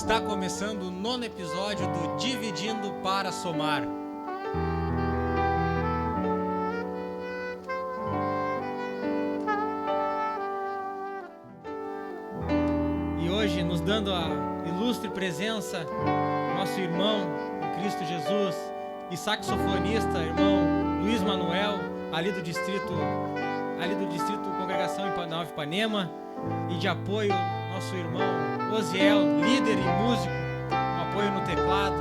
Está começando o 9º episódio do Dividindo para Somar. E hoje, nos dando a ilustre presença, nosso irmão em Cristo Jesus e saxofonista, irmão Luiz Manuel, ali do distrito Congregação Nova Ipanema, e de apoio, nosso irmão Osiel, líder e músico, com apoio no teclado.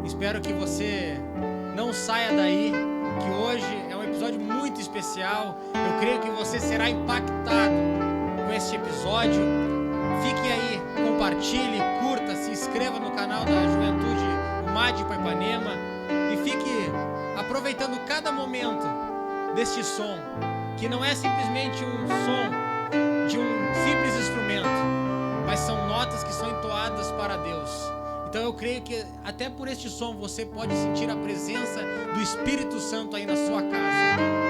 Espero que você não saia daí, que hoje é um episódio muito especial. Eu creio que você será impactado com este episódio. Fique aí, compartilhe, curta, se inscreva no canal da Juventude UMAD Ipanema e fique aproveitando cada momento deste som, que não é simplesmente um som de um simples instrumento, mas são notas que são entoadas para Deus. Então eu creio que até por este som você pode sentir a presença do Espírito Santo aí na sua casa.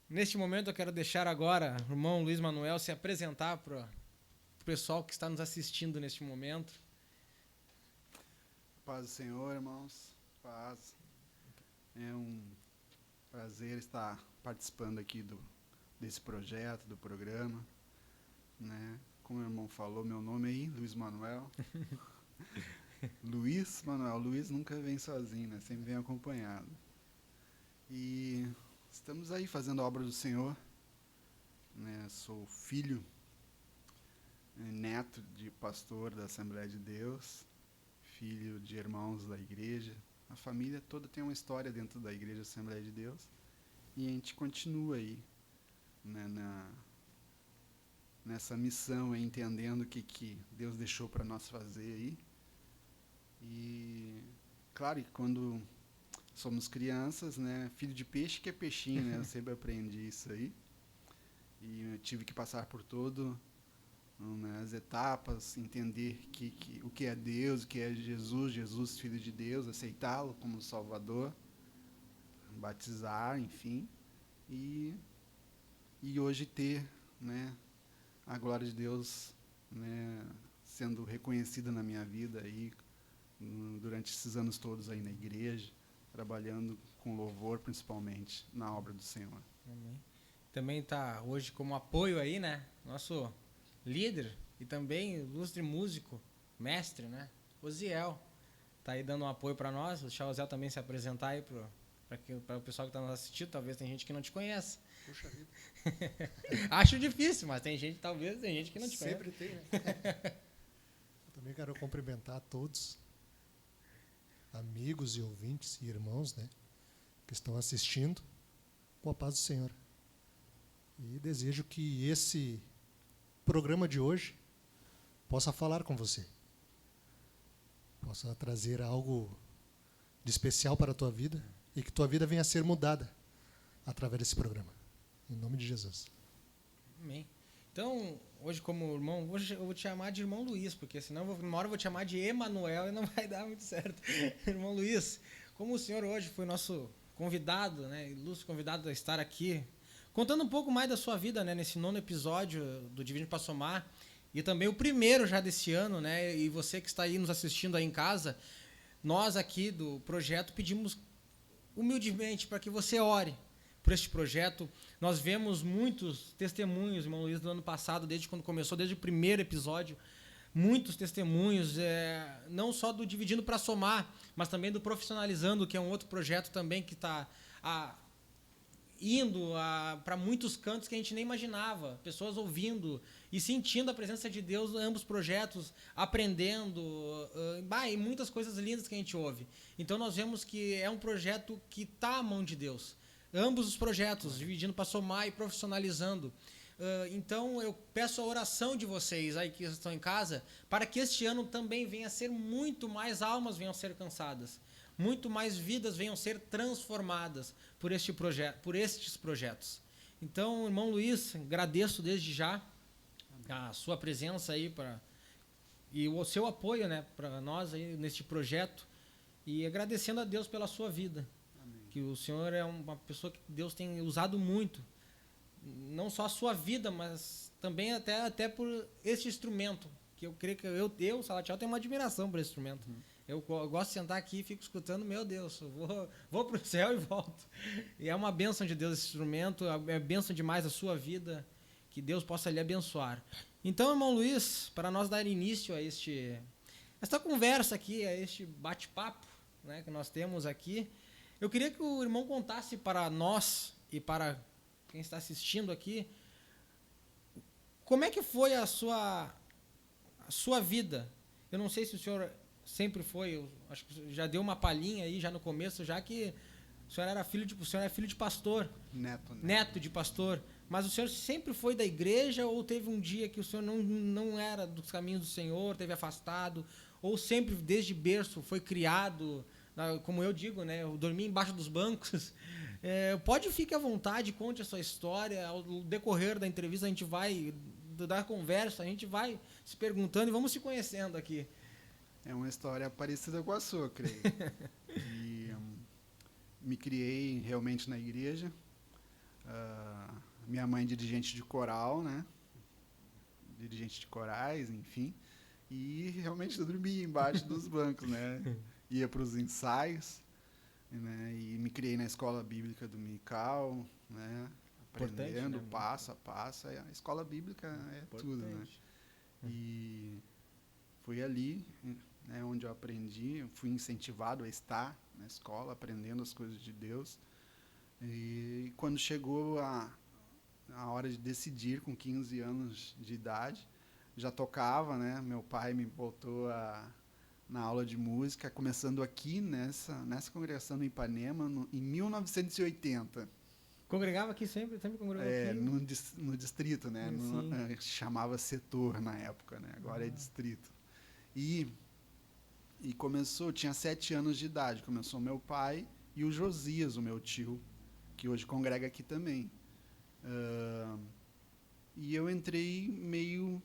Neste momento eu quero deixar agora o irmão Luiz Manuel se apresentar para o pessoal que está nos assistindo neste momento. Paz do Senhor, irmãos. Paz. É um prazer estar participando aqui desse projeto, do programa, né? Como o irmão falou, meu nome aí, Luiz Manuel. Luiz Manuel. Luiz nunca vem sozinho, né? Sempre vem acompanhado. E estamos aí fazendo a obra do Senhor, né? Sou filho, neto de pastor da Assembleia de Deus, filho de irmãos da igreja. A família toda tem uma história dentro da igreja Assembleia de Deus. E a gente continua aí, né, nessa missão, aí, entendendo o que Deus deixou para nós fazer aí. E claro que quando somos crianças, né? Filho de peixe que é peixinho, né? Eu sempre aprendi isso aí. E eu tive que passar por né, as etapas, entender o que é Deus, o que é Jesus, Filho de Deus, aceitá-lo como Salvador, batizar, enfim. E hoje ter, né, a glória de Deus, né, sendo reconhecida na minha vida aí, durante esses anos todos aí na igreja, trabalhando com louvor, principalmente, na obra do Senhor. Amém. Também está hoje como apoio aí, né? Nosso líder e também ilustre músico, mestre, né? Osiel. Está aí dando um apoio para nós. Vou deixar o Osiel também se apresentar aí para o pessoal que está nos assistindo. Talvez tem gente que não te conhece. Puxa vida. Acho difícil, mas tem gente que não te conhece. Sempre tem, né? Eu também quero cumprimentar todos, amigos e ouvintes e irmãos, né, que estão assistindo, com a paz do Senhor. E desejo que esse programa de hoje possa falar com você, possa trazer algo de especial para a tua vida e que tua vida venha a ser mudada através desse programa. Em nome de Jesus. Amém. Então, hoje como irmão, hoje eu vou te chamar de irmão Luiz, porque senão uma hora eu vou te chamar de Emanuel e não vai dar muito certo. Irmão Luiz, como o senhor hoje foi nosso convidado, né, ilustre convidado a estar aqui, contando um pouco mais da sua vida, né, nesse 9º episódio do Dividindo para Somar, e também o primeiro já desse ano, né, e você que está aí nos assistindo aí em casa, nós aqui do projeto pedimos humildemente para que você ore por este projeto. Nós vemos muitos testemunhos, irmão Luiz, do ano passado, desde quando começou, desde o primeiro episódio, muitos testemunhos, não só do Dividindo para Somar, mas também do Profissionalizando, que é um outro projeto também que está indo para muitos cantos que a gente nem imaginava, pessoas ouvindo e sentindo a presença de Deus em ambos os projetos, aprendendo, e muitas coisas lindas que a gente ouve. Então nós vemos que é um projeto que está à mão de Deus. Ambos os projetos, dividindo para somar e profissionalizando. Então eu peço a oração de vocês aí que estão em casa, para que este ano também venha a ser muito mais almas venham a ser alcançadas. Muito mais vidas venham ser transformadas por estes projetos. Então, irmão Luiz, agradeço desde já a sua presença aí e o seu apoio, né, para nós aí neste projeto, e agradecendo a Deus pela sua vida. Amém. Que o senhor é uma pessoa que Deus tem usado muito, não só a sua vida, mas também até por este instrumento, que eu creio que eu Salatiel, tenho uma admiração por esse instrumento. Eu gosto de sentar aqui e fico escutando, meu Deus, eu vou para o céu e volto. E é uma bênção de Deus esse instrumento, é bênção demais a sua vida, que Deus possa lhe abençoar. Então, irmão Luiz, para nós dar início a esta conversa aqui, a este bate-papo, né, que nós temos aqui, eu queria que o irmão contasse para nós e para quem está assistindo aqui, como é que foi a sua vida. Eu não sei se o senhor sempre foi, eu acho que já deu uma palhinha aí já no começo, já que o senhor é filho de pastor, neto de pastor, mas o senhor sempre foi da igreja ou teve um dia que o senhor não era dos caminhos do Senhor, teve afastado, ou sempre desde berço foi criado, como eu digo, né, eu dormi embaixo dos bancos. Pode ficar à vontade, conte a sua história, ao decorrer da entrevista a gente vai, da conversa, a gente vai se perguntando e vamos se conhecendo aqui. É uma história parecida com a sua, creio. E, me criei realmente na igreja. Minha mãe é dirigente de coral, né? Dirigente de corais, enfim. E realmente eu dormia embaixo dos bancos, né? Ia para os ensaios, né? E me criei na escola bíblica do Mical, né? Aprendendo, né? Passo a passo. A escola bíblica é tudo, né? E foi ali, né, onde eu aprendi, eu fui incentivado a estar na escola, aprendendo as coisas de Deus. E quando chegou a hora de decidir, com 15 anos de idade, já tocava, né? Meu pai me botou na aula de música, começando aqui nessa congregação no Ipanema, em 1980. Congregava aqui sempre congregou aqui? No distrito, né? Chamava setor na época, né? Agora é distrito. E começou, tinha 7 anos de idade, começou meu pai e o Josias, o meu tio, que hoje congrega aqui também. E eu entrei meio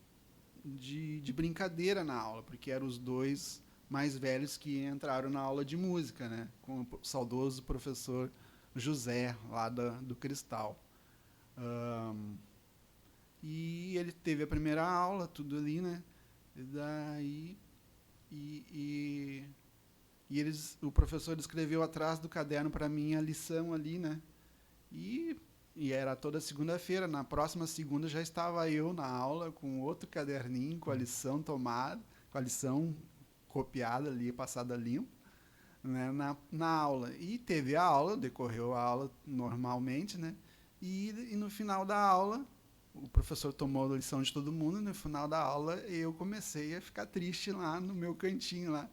de brincadeira na aula, porque eram os dois mais velhos que entraram na aula de música, né? Com o saudoso professor José, lá do Cristal. E ele teve a primeira aula, tudo ali, né? E daí... o professor escreveu atrás do caderno para mim a lição ali, né? E era toda segunda-feira. Na próxima segunda já estava eu na aula com outro caderninho, com a lição tomada, com a lição copiada ali, passada limpo, né? Na aula. E teve a aula, decorreu a aula normalmente, né? E no final da aula, o professor tomou a lição de todo mundo, e no final da aula eu comecei a ficar triste lá no meu cantinho lá.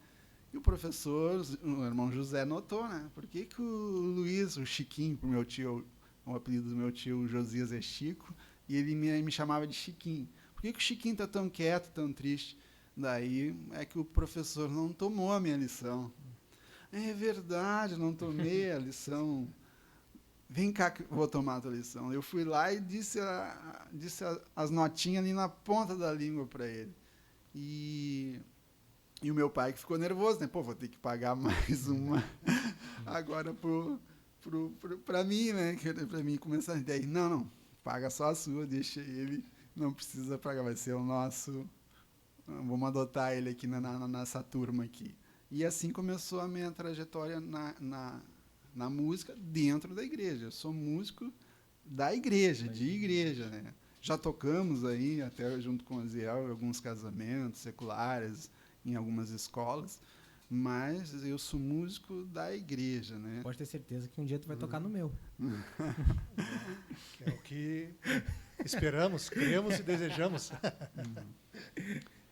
E o professor, o irmão José, notou, né? Por que o Luiz, o Chiquinho, o meu tio, o apelido do meu tio Josias é Chico, e ele me chamava de Chiquinho. Por que o Chiquinho está tão quieto, tão triste? Daí é que o professor não tomou a minha lição. É verdade, não tomei a lição. Vem cá que eu vou tomar a tua lição. Eu fui lá e disse as notinhas ali na ponta da língua para ele. E o meu pai que ficou nervoso, né? Pô, vou ter que pagar mais uma agora para mim, né? Para mim começar. Daí, não, paga só a sua, deixa ele, não precisa pagar, vai ser o nosso. Vamos adotar ele aqui nessa turma aqui. E assim começou a minha trajetória na música dentro da igreja. Eu sou músico da igreja, de igreja, né? Já tocamos aí, até junto com o Aziel, em alguns casamentos seculares, em algumas escolas, mas eu sou músico da igreja, né? Pode ter certeza que um dia tu vai tocar no meu. É o que esperamos, cremos e desejamos.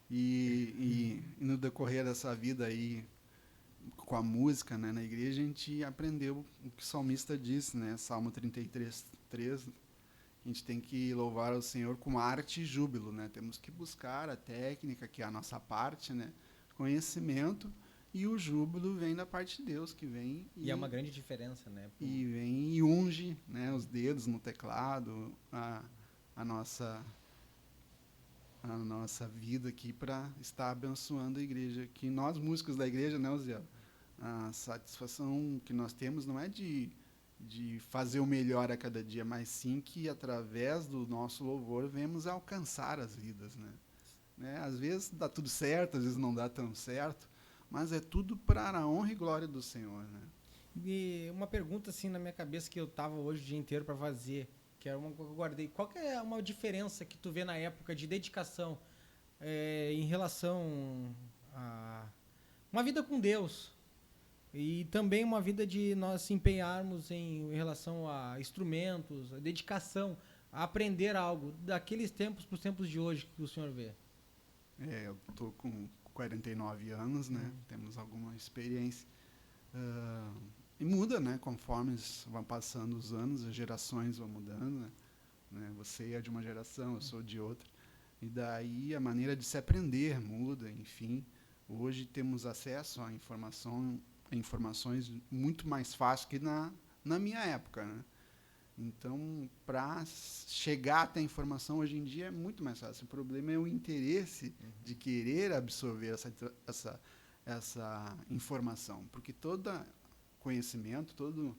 E no decorrer dessa vida aí, com a música, né, na igreja, a gente aprendeu o que o salmista disse, né? Salmo 33:3. A gente tem que louvar ao Senhor com arte e júbilo, né? Temos que buscar a técnica, que é a nossa parte, né? Conhecimento, e o júbilo vem da parte de Deus, que vem E é uma grande diferença, né? e vem e unge, né, os dedos no teclado, a nossa vida aqui para estar abençoando a igreja. Que nós, músicos da igreja, né, Zé, a satisfação que nós temos não é de fazer o melhor a cada dia, mas sim que, através do nosso louvor, vemos alcançar as vidas, né? Às vezes dá tudo certo, às vezes não dá tão certo, mas é tudo para a honra e glória do Senhor, né? E uma pergunta assim na minha cabeça que eu tava hoje o dia inteiro para fazer, que era uma que eu guardei. Qual que é uma diferença que tu vê na época de dedicação em relação a uma vida com Deus e também uma vida de nós se empenharmos em relação a instrumentos, a dedicação, a aprender algo daqueles tempos para os tempos de hoje que o senhor vê? Eu tô com 49 anos, né? Temos alguma experiência. E muda, né? Conforme vão passando os anos, as gerações vão mudando, né? Você é de uma geração, eu sou de outra. E daí a maneira de se aprender muda, enfim. Hoje temos acesso a informações muito mais fácil que na minha época, né? Então, para chegar até a informação hoje em dia é muito mais fácil. O problema é o interesse de querer absorver essa informação, porque todo conhecimento, todo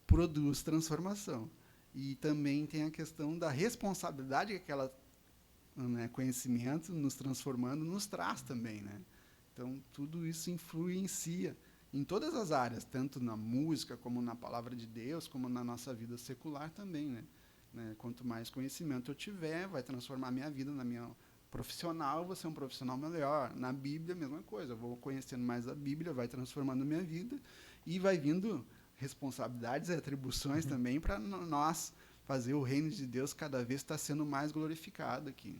produz transformação. E também tem a questão da responsabilidade que aquela, né, conhecimento nos transformando nos traz também, né? Então, tudo isso influencia em todas as áreas, tanto na música, como na palavra de Deus, como na nossa vida secular também, né? Quanto mais conhecimento eu tiver, vai transformar minha vida, na minha profissional, eu vou ser um profissional melhor. Na Bíblia, a mesma coisa, eu vou conhecendo mais a Bíblia, vai transformando minha vida e vai vindo responsabilidades e atribuições também para nós fazer o reino de Deus cada vez estar sendo mais glorificado aqui.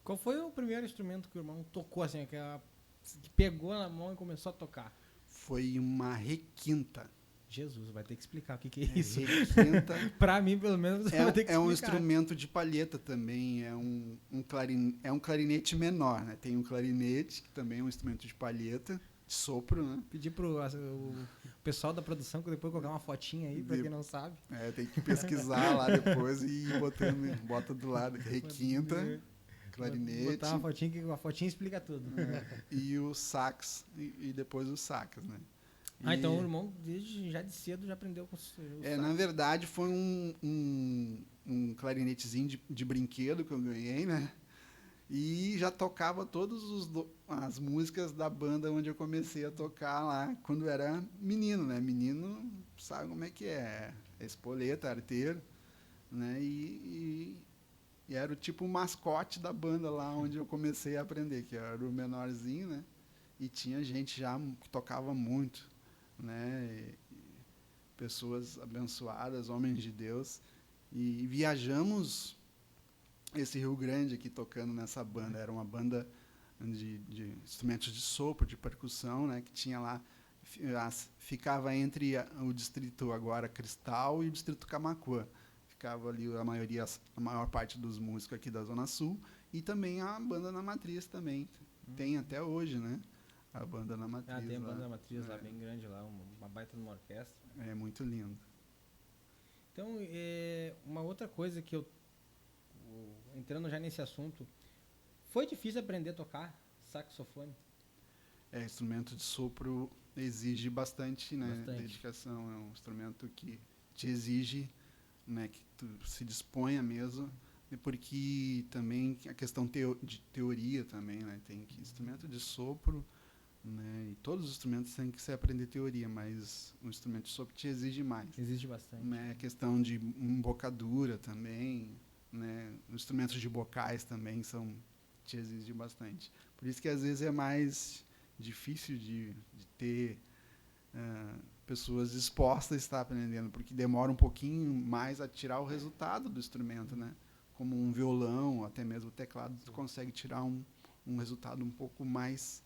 Qual foi o primeiro instrumento que o irmão tocou, assim, que pegou na mão e começou a tocar? Foi uma requinta. Jesus, vai ter que explicar o que é isso. Requinta. Para mim, pelo menos, vai ter que explicar. É um instrumento de palheta também, é um clarinete menor, né? Tem um clarinete, que também é um instrumento de palheta, de sopro, né? Pedir pro o pessoal da produção que depois colocar uma fotinha aí, para quem não sabe. Tem que pesquisar lá depois e ir bota do lado. Requinta, clarinete. Botar uma fotinha que a fotinha explica tudo. E o sax, e depois os sax, né? Então o irmão, já de cedo, já aprendeu com o sax. Na verdade, foi um clarinetezinho de brinquedo que eu ganhei, né? E já tocava todas as músicas da banda onde eu comecei a tocar lá, quando era menino, né? Menino sabe como é que é espoleta, arteiro, né? E era o tipo mascote da banda lá onde eu comecei a aprender, que era o menorzinho, né? E tinha gente já que tocava muito, né? Pessoas abençoadas, homens de Deus. E viajamos esse Rio Grande aqui tocando nessa banda. Era uma banda de instrumentos de sopro, de percussão, né? Que tinha lá, ficava entre o distrito agora Cristal e o distrito Camaquã. Ficava ali a maior parte dos músicos aqui da Zona Sul, e também a banda na Matriz também. Tem até hoje, né? A banda na Matriz. Tem a banda na Matriz lá, bem grande lá, uma baita numa orquestra. É muito lindo. Então, uma outra coisa que entrando já nesse assunto, foi difícil aprender a tocar saxofone? Instrumento de sopro exige bastante, né? Bastante. Dedicação. É um instrumento que te exige, né, que tu se disponha mesmo, porque também a questão de teoria também, né? Tem que instrumento de sopro, né? E todos os instrumentos têm que se aprender teoria, mas o instrumento de sopro te exige mais. Exige bastante. Né? A questão de embocadura também, né? Os instrumentos de bocais também te exigem bastante. Por isso que às vezes é mais difícil de ter pessoas dispostas a estar aprendendo, porque demora um pouquinho mais a tirar o resultado do instrumento, né? Como um violão, até mesmo o teclado, tu consegue tirar um resultado um pouco mais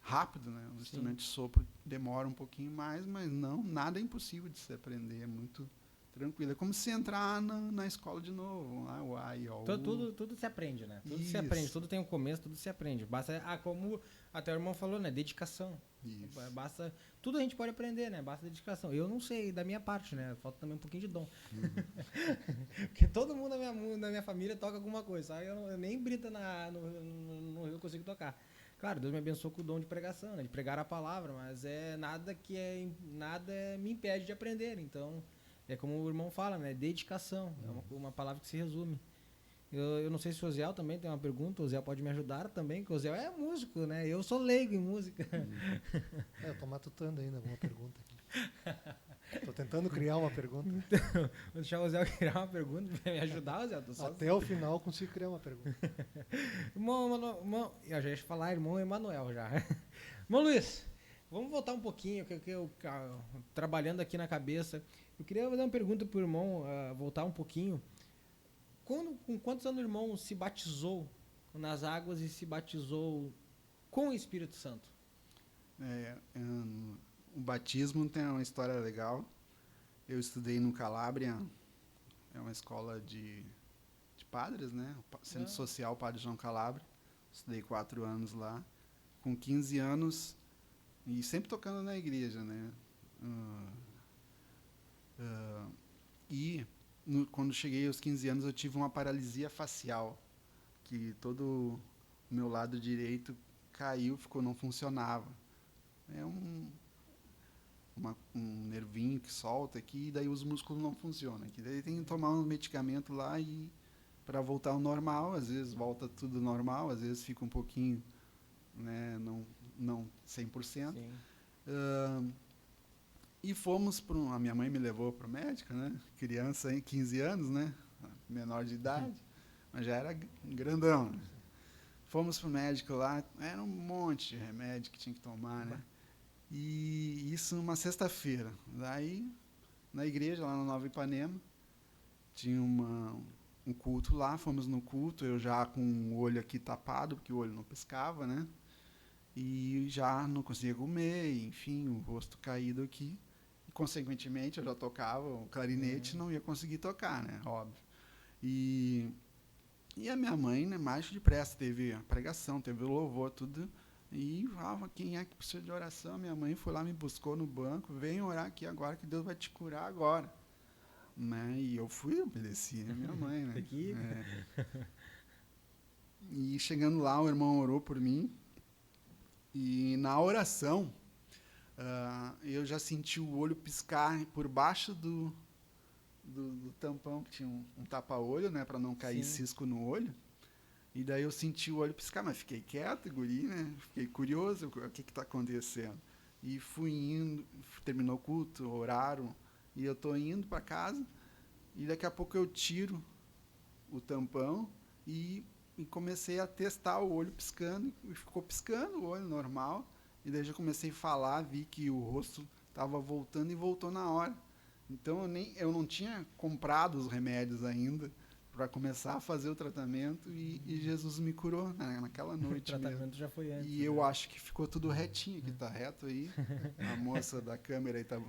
rápido, né? O instrumento de sopro demora um pouquinho mais, mas não, nada é impossível de se aprender, é muito tranquilo. É como se entrar na escola de novo, lá, o A, I, O, U. Tudo se aprende, né? Tudo Isso. se aprende, tudo tem um começo, tudo se aprende. Basta, como até o irmão falou, né? Dedicação. Isso. Basta, tudo a gente pode aprender, né? Basta dedicação. Eu não sei da minha parte, né? Falta também um pouquinho de dom. Porque todo mundo na minha família toca alguma coisa, sabe? Eu nem brita no eu consigo tocar. Claro, Deus me abençoou com o dom de pregação, né? De pregar a palavra, mas nada me impede de aprender. Então, é como o irmão fala, né? Dedicação. É uma palavra que se resume. Eu não sei se o Oziel também tem uma pergunta. O Oziel pode me ajudar também, porque o Oziel é músico, né? Eu sou leigo em música. Eu tô matutando ainda alguma pergunta aqui. Tô tentando criar uma pergunta. Vou deixar o Oziel criar uma pergunta para me ajudar, Oziel. Até o final eu consigo criar uma pergunta. Irmão, eu já ia falar irmão Emanuel já. Irmão Luiz, vamos voltar um pouquinho, que eu trabalhando aqui na cabeça. Eu queria fazer uma pergunta pro irmão, voltar um pouquinho. Com quantos anos o irmão se batizou nas águas e se batizou com o Espírito Santo? O batismo tem uma história legal. Eu estudei no Calábria, é uma escola de padres, né? Centro Social Padre João Calabria. Estudei 4 anos lá. Com 15 anos, e sempre tocando na igreja, né? Quando cheguei aos 15 anos, eu tive uma paralisia facial, que todo o meu lado direito caiu, não funcionava. É um nervinho que solta aqui, e daí os músculos não funcionam. Aqui. Daí tem que tomar um medicamento lá para voltar ao normal. Às vezes volta tudo normal, às vezes fica um pouquinho, né, não 100%. Sim. E fomos a minha mãe me levou para o médico, né? Criança, 15 anos, né? Menor de idade, mas já era grandão. Né? Fomos para o médico lá, era um monte de remédio que tinha que tomar, né? E isso numa sexta-feira. Daí, na igreja, lá na Nova Ipanema, tinha um culto lá, fomos no culto, eu já com o olho aqui tapado, porque o olho não piscava, né? E já não conseguia comer, enfim, o rosto caído aqui. E, consequentemente, eu já tocava o clarinete, não ia conseguir tocar, né? Óbvio. E a minha mãe, né, mais depressa, teve a pregação, teve o louvor, tudo. E quem é que precisa de oração? Minha mãe foi lá, me buscou no banco, vem orar aqui agora, que Deus vai te curar agora. Né? E eu fui, obedeci a minha mãe. Né? Aqui. E chegando lá, o irmão orou por mim. E na oração, eu já senti o olho piscar por baixo do tampão, que tinha um tapa-olho, né, para não cair cisco no olho. E daí eu senti o olho piscar, mas fiquei quieto, guri, né? Fiquei curioso, o que está acontecendo. E fui indo, terminou o culto, oraram, e eu estou indo para casa, e daqui a pouco eu tiro o tampão e comecei a testar o olho piscando, e ficou piscando o olho normal, e daí já comecei a falar, vi que o rosto estava voltando e voltou na hora. Então eu não tinha comprado os remédios ainda para começar a fazer o tratamento, e Jesus me curou, né, naquela noite. O tratamento mesmo. Já foi antes. E eu acho que ficou tudo retinho, que está reto aí. A moça da câmera aí tá...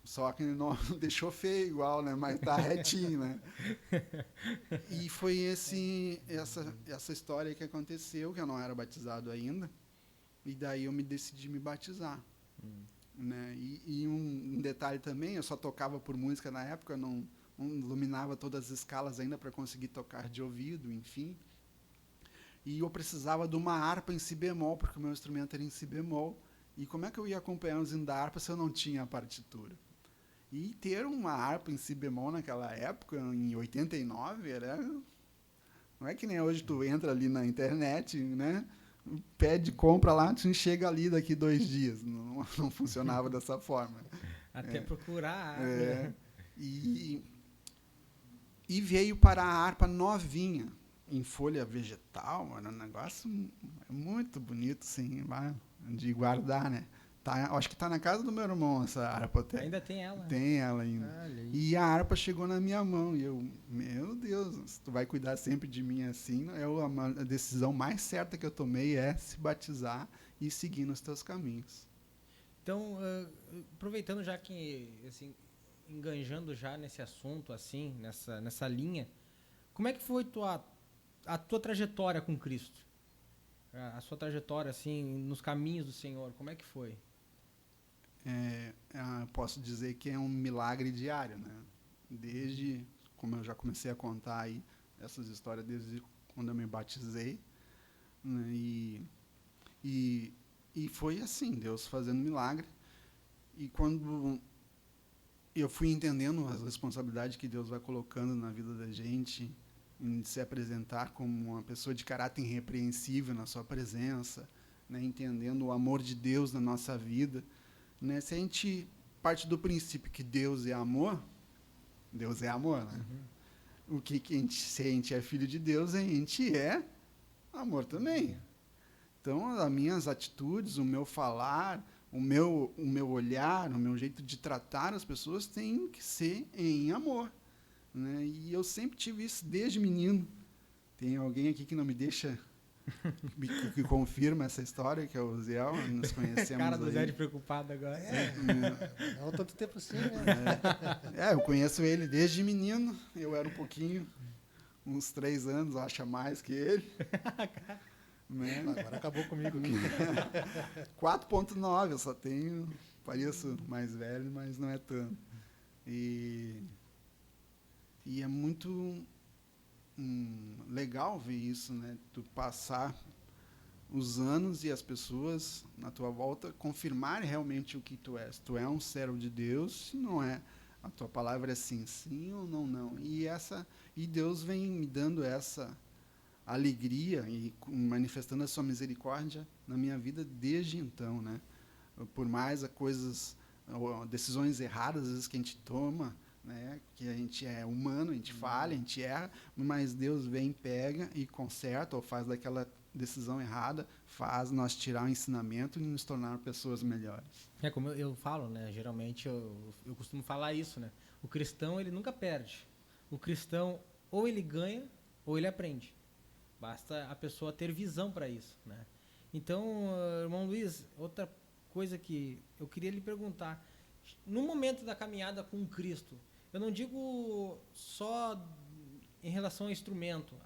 só que não deixou feio igual, né? Mas tá retinho, né? E foi essa história que aconteceu, que eu não era batizado ainda, e daí eu me decidi me batizar. Né? E um detalhe também, eu só tocava por música na época, não dominava todas as escalas ainda para conseguir tocar de ouvido, enfim. E eu precisava de uma harpa em si bemol, porque o meu instrumento era em si bemol. E como é que eu ia acompanhar os hinos da harpa se eu não tinha a partitura? E ter uma harpa em si bemol naquela época, em 89, não é que nem hoje tu entra ali na internet, né? Pede, compra lá, tu chega ali daqui 2 dias. Não funcionava dessa forma. Até procurar. E veio para a harpa novinha, em folha vegetal, era um negócio muito bonito, assim, de guardar, né? Tá, acho que tá na casa do meu irmão essa harpa até. Ainda tem ela? Tem ela ainda. Olha aí. E a harpa chegou na minha mão. E eu, meu Deus, se tu vai cuidar sempre de mim assim, a decisão mais certa que eu tomei é se batizar e seguir nos teus caminhos. Então, aproveitando já que, assim, enganjando já nesse assunto, assim, nessa linha, como é que foi a tua trajetória com Cristo? A sua trajetória, assim, nos caminhos do Senhor, como é que foi? Posso dizer que é um milagre diário, né? Desde, como eu já comecei a contar aí, essas histórias desde quando eu me batizei, né? E foi assim, Deus fazendo milagre. E quando eu fui entendendo as responsabilidades que Deus vai colocando na vida da gente, em se apresentar como uma pessoa de caráter irrepreensível na sua presença, né? Entendendo o amor de Deus na nossa vida, né? Se a gente parte do princípio que Deus é amor, né? Uhum. Se a gente é filho de Deus, a gente é amor também. Então, as minhas atitudes, o meu falar, o meu olhar, o meu jeito de tratar as pessoas tem que ser em amor, né? E eu sempre tive isso desde menino. Tem alguém aqui que não me deixa... que confirma essa história, que é o Zé, nos conhecemos. Cara do aí. Zé de preocupado agora. Não tanto tempo assim, né? Eu conheço ele desde menino. Eu era uns 3 anos, acho a mais que ele. Né? Agora acabou comigo. 4.9, eu só tenho... Pareço mais velho, mas não é tanto. E é muito... legal ver isso, né? Tu passar os anos e as pessoas na tua volta confirmarem realmente o que tu és. Tu é um servo de Deus, se não é, a tua palavra é sim, sim ou não, não. E Deus vem me dando essa alegria e manifestando a sua misericórdia na minha vida desde então, né? Por mais decisões erradas às vezes que a gente toma, né? Que a gente é humano, a gente falha, a gente erra, mas Deus vem, pega e conserta ou faz daquela decisão errada, faz nós tirar o ensinamento e nos tornar pessoas melhores. É como eu falo, né? Geralmente eu costumo falar isso, né? O cristão, ele nunca perde. O cristão, ou ele ganha, ou ele aprende. Basta a pessoa ter visão para isso, né? Então, irmão Luiz, outra coisa que eu queria lhe perguntar. No momento da caminhada com Cristo, eu não digo só em relação ao instrumento,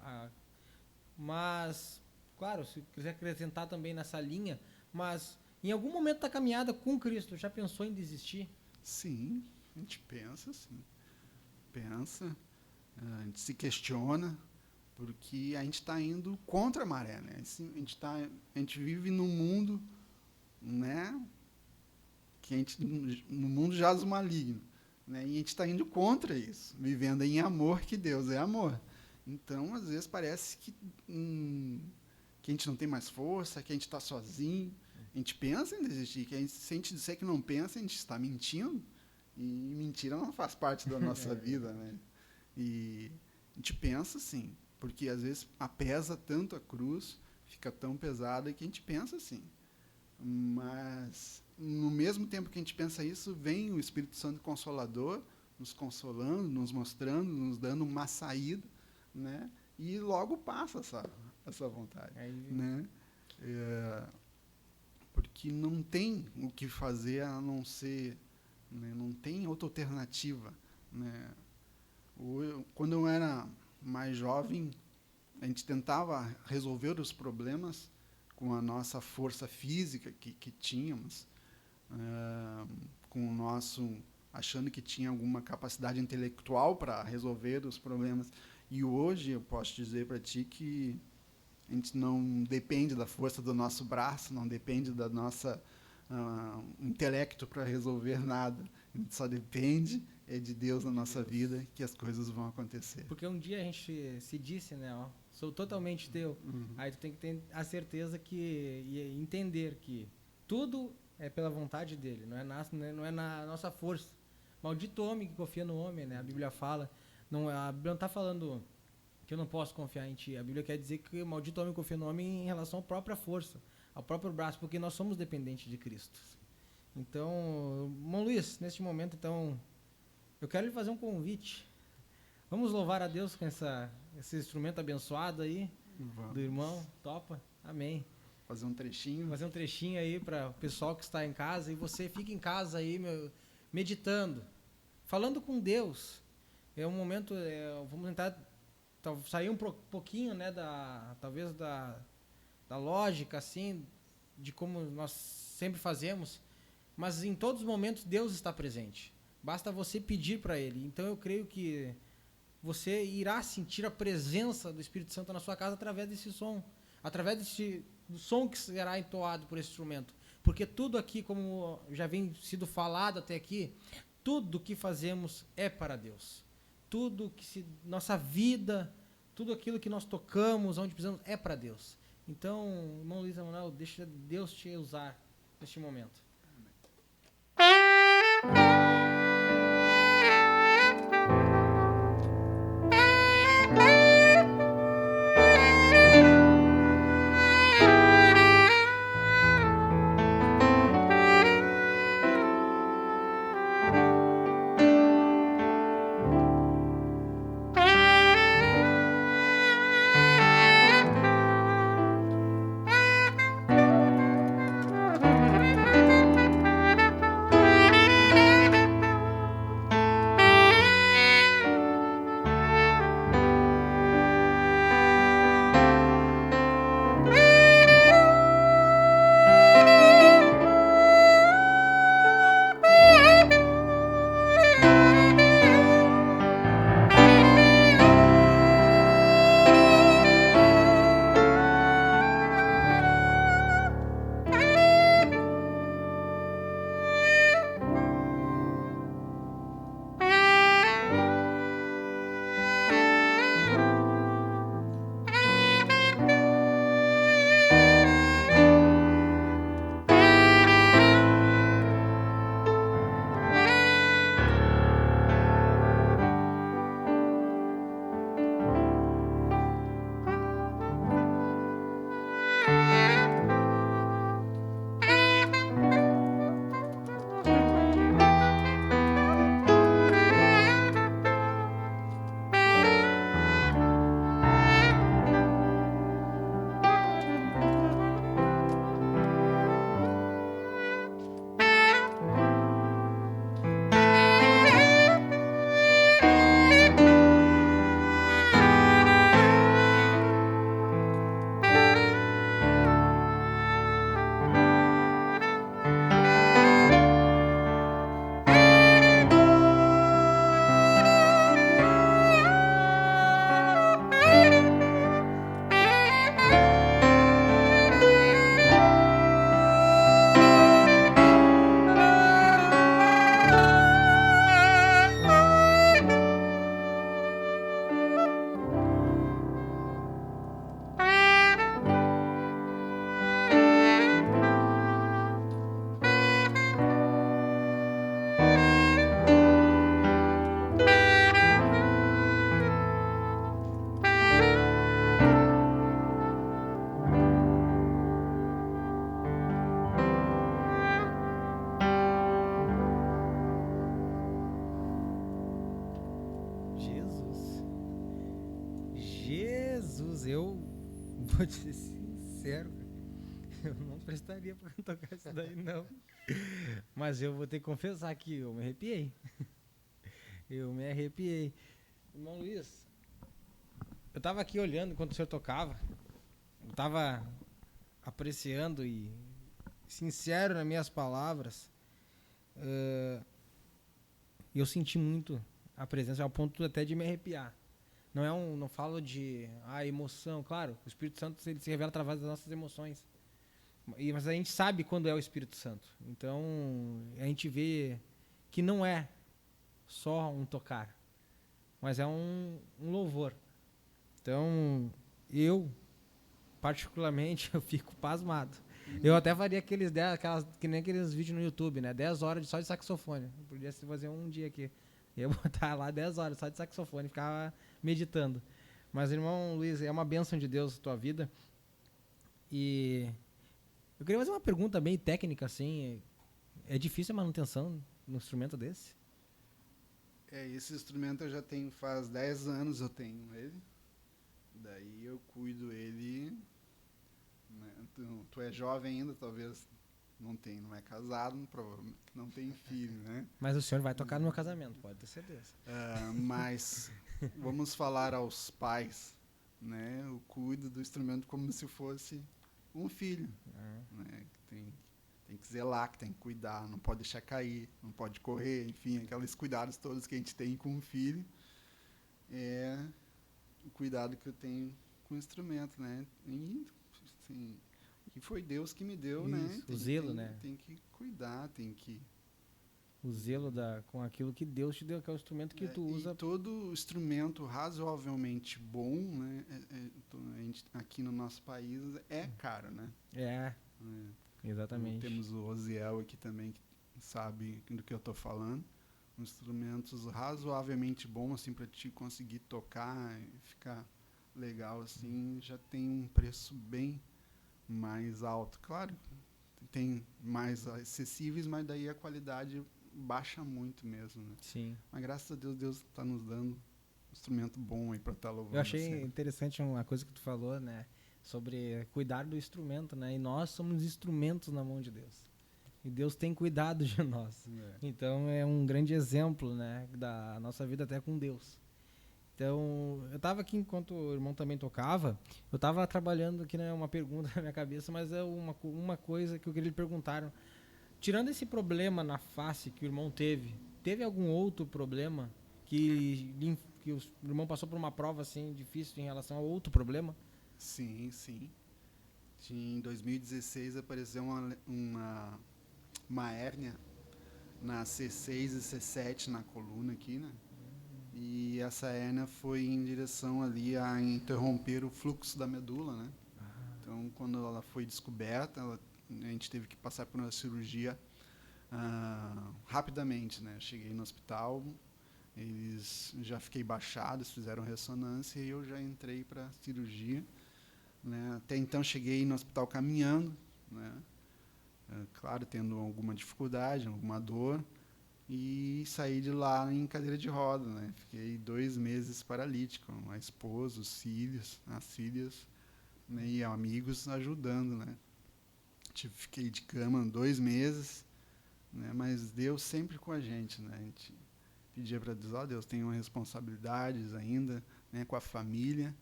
mas, claro, se quiser acrescentar também nessa linha, mas em algum momento da caminhada com Cristo, já pensou em desistir? Sim, a gente pensa, sim. Pensa, a gente se questiona, porque a gente está indo contra a maré, né? A gente vive num mundo, né? No mundo jaz o maligno, né? E a gente está indo contra isso, vivendo em amor, que Deus é amor. Então, às vezes, parece que a gente não tem mais força, que a gente está sozinho. A gente pensa em desistir, se a gente disser que não pensa, a gente está mentindo. E mentira não faz parte da nossa vida, né? E a gente pensa assim, porque às vezes apesa tanto a cruz, fica tão pesada que a gente pensa assim. Mas, no mesmo tempo que a gente pensa isso, vem o Espírito Santo Consolador, nos consolando, nos mostrando, nos dando uma saída, né? E logo passa essa vontade, né? Porque não tem o que fazer a não ser, né? Não tem outra alternativa, né? Quando eu era mais jovem, a gente tentava resolver os problemas com a nossa força física que tínhamos, com o nosso achando que tinha alguma capacidade intelectual para resolver os problemas. E hoje eu posso dizer para ti que a gente não depende da força do nosso braço, não depende da nossa intelecto para resolver nada. A gente só depende de Deus na nossa vida, que as coisas vão acontecer. Porque um dia a gente se disse, né, ó, sou totalmente teu. Aí tu tem que ter a certeza e entender que tudo é pela vontade dele, não é na nossa força. Maldito homem que confia no homem, né? A Bíblia fala, a Bíblia não está falando que eu não posso confiar em ti. A Bíblia quer dizer que o maldito homem confia no homem em relação à própria força, ao próprio braço, porque nós somos dependentes de Cristo. Então, irmão Luiz, neste momento, então, eu quero lhe fazer um convite. Vamos louvar a Deus com esse instrumento abençoado aí, Vamos do irmão. Topa? Amém. fazer um trechinho. Fazer um trechinho aí para o pessoal que está em casa, e você fica em casa aí, meditando, falando com Deus. É um momento, vamos tentar sair um pouquinho, né, talvez da lógica, assim, de como nós sempre fazemos, mas em todos os momentos Deus está presente. Basta você pedir para Ele. Então eu creio que você irá sentir a presença do Espírito Santo na sua casa através desse som, através do som que será entoado por esse instrumento. Porque tudo aqui, como já vem sido falado até aqui, tudo que fazemos é para Deus. Tudo que nossa vida, tudo aquilo que nós tocamos, onde precisamos, é para Deus. Então, irmão Luiz Emanuel, deixa Deus te usar neste momento. Eu vou te ser sincero, eu não prestaria para tocar isso daí, não. Mas eu vou ter que confessar que eu me arrepiei. Eu me arrepiei. Irmão Luiz, eu estava aqui olhando enquanto o senhor tocava, eu estava apreciando e sincero nas minhas palavras, e eu senti muito a presença, ao ponto até de me arrepiar. Não falo de emoção, claro, o Espírito Santo ele se revela através das nossas emoções, mas a gente sabe quando é o Espírito Santo. Então a gente vê que não é só um tocar, mas é um louvor. Então eu particularmente eu fico pasmado. Eu até faria que nem aqueles vídeos no YouTube, né? 10 horas só de saxofone. Eu podia fazer um dia aqui. Eu ia botar lá 10 horas só de saxofone e ficava meditando. Mas, irmão Luiz, é uma bênção de Deus a tua vida. E eu queria fazer uma pergunta bem técnica, assim. É difícil a manutenção num instrumento desse? Esse instrumento eu já tenho faz 10 anos, eu tenho ele. Daí eu cuido ele, né? Tu é jovem ainda, talvez não é casado, provavelmente não tem filho, né? Mas o senhor vai tocar no meu casamento, pode ter certeza. Mas vamos falar aos pais, né? Eu cuido do instrumento como se fosse um filho, né? Tem que zelar, que tem que cuidar, não pode deixar cair, não pode correr, enfim, aqueles cuidados todos que a gente tem com um filho. É o cuidado que eu tenho com o instrumento, né? E, assim, e foi Deus que me deu, Isso, né? o zelo, né? Tem que cuidar, tem que... O zelo com aquilo que Deus te deu, que é o instrumento que tu usa. E todo instrumento razoavelmente bom, né? Aqui no nosso país é caro, né? Exatamente. Temos o Osiel aqui também, que sabe do que eu estou falando. Instrumentos razoavelmente bons, assim, para te conseguir tocar e ficar legal, assim, já tem um preço bem mais alto. Claro, tem mais acessíveis, mas daí a qualidade baixa muito mesmo, né? Sim. Mas graças a Deus, Deus está nos dando um instrumento bom aí para estar louvando. Eu achei interessante uma coisa que tu falou, né? Sobre cuidar do instrumento, né? E nós somos instrumentos na mão de Deus. E Deus tem cuidado de nós. Então é um grande exemplo, né? Da nossa vida até com Deus. Então, eu estava aqui enquanto o irmão também tocava, eu estava trabalhando aqui, né, uma pergunta na minha cabeça, mas é uma coisa que eu queria lhe perguntar. Tirando esse problema na face que o irmão teve algum outro problema que o irmão passou por uma prova assim difícil em relação a outro problema? Sim. Em 2016 apareceu uma hérnia na C6 e C7 na coluna aqui, né? E essa hérnia foi em direção ali a interromper o fluxo da medula, né? Então, quando ela foi descoberta, a gente teve que passar por uma cirurgia rapidamente, né? Cheguei no hospital, eles já fiquei baixado, fizeram ressonância e eu já entrei para a cirurgia, né? Até então cheguei no hospital caminhando, né? Claro, tendo alguma dificuldade, alguma dor, e saí de lá em cadeira de roda, né? Fiquei 2 meses paralítico, a esposa, os filhos, as filhas, né? E amigos ajudando, né? Fiquei de cama 2 meses, né? Mas Deus sempre com a gente, né? A gente pedia para Deus, Deus, tenho responsabilidades ainda, né? Com a família,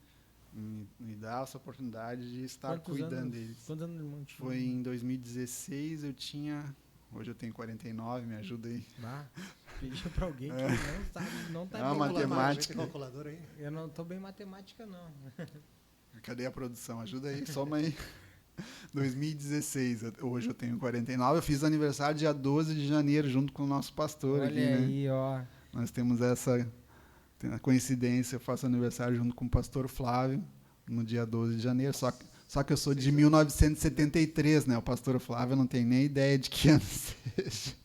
me dá essa oportunidade de estar cuidando deles. Quantos anos irmão tinha? Foi em 2016, hoje eu tenho 49, me ajuda aí. Pediu para alguém que não tá bem matemática. Calculadora aí. Eu não tô bem matemática, não. Cadê a produção? Ajuda aí, soma aí. 2016, hoje eu tenho 49, eu fiz aniversário dia 12 de janeiro, junto com o nosso pastor. Olha aqui, aí, né? ó. Nós temos tem a coincidência, eu faço aniversário junto com o pastor Flávio, no dia 12 de janeiro, só que eu sou de 1973, né? O pastor Flávio não tem nem ideia de que ano seja.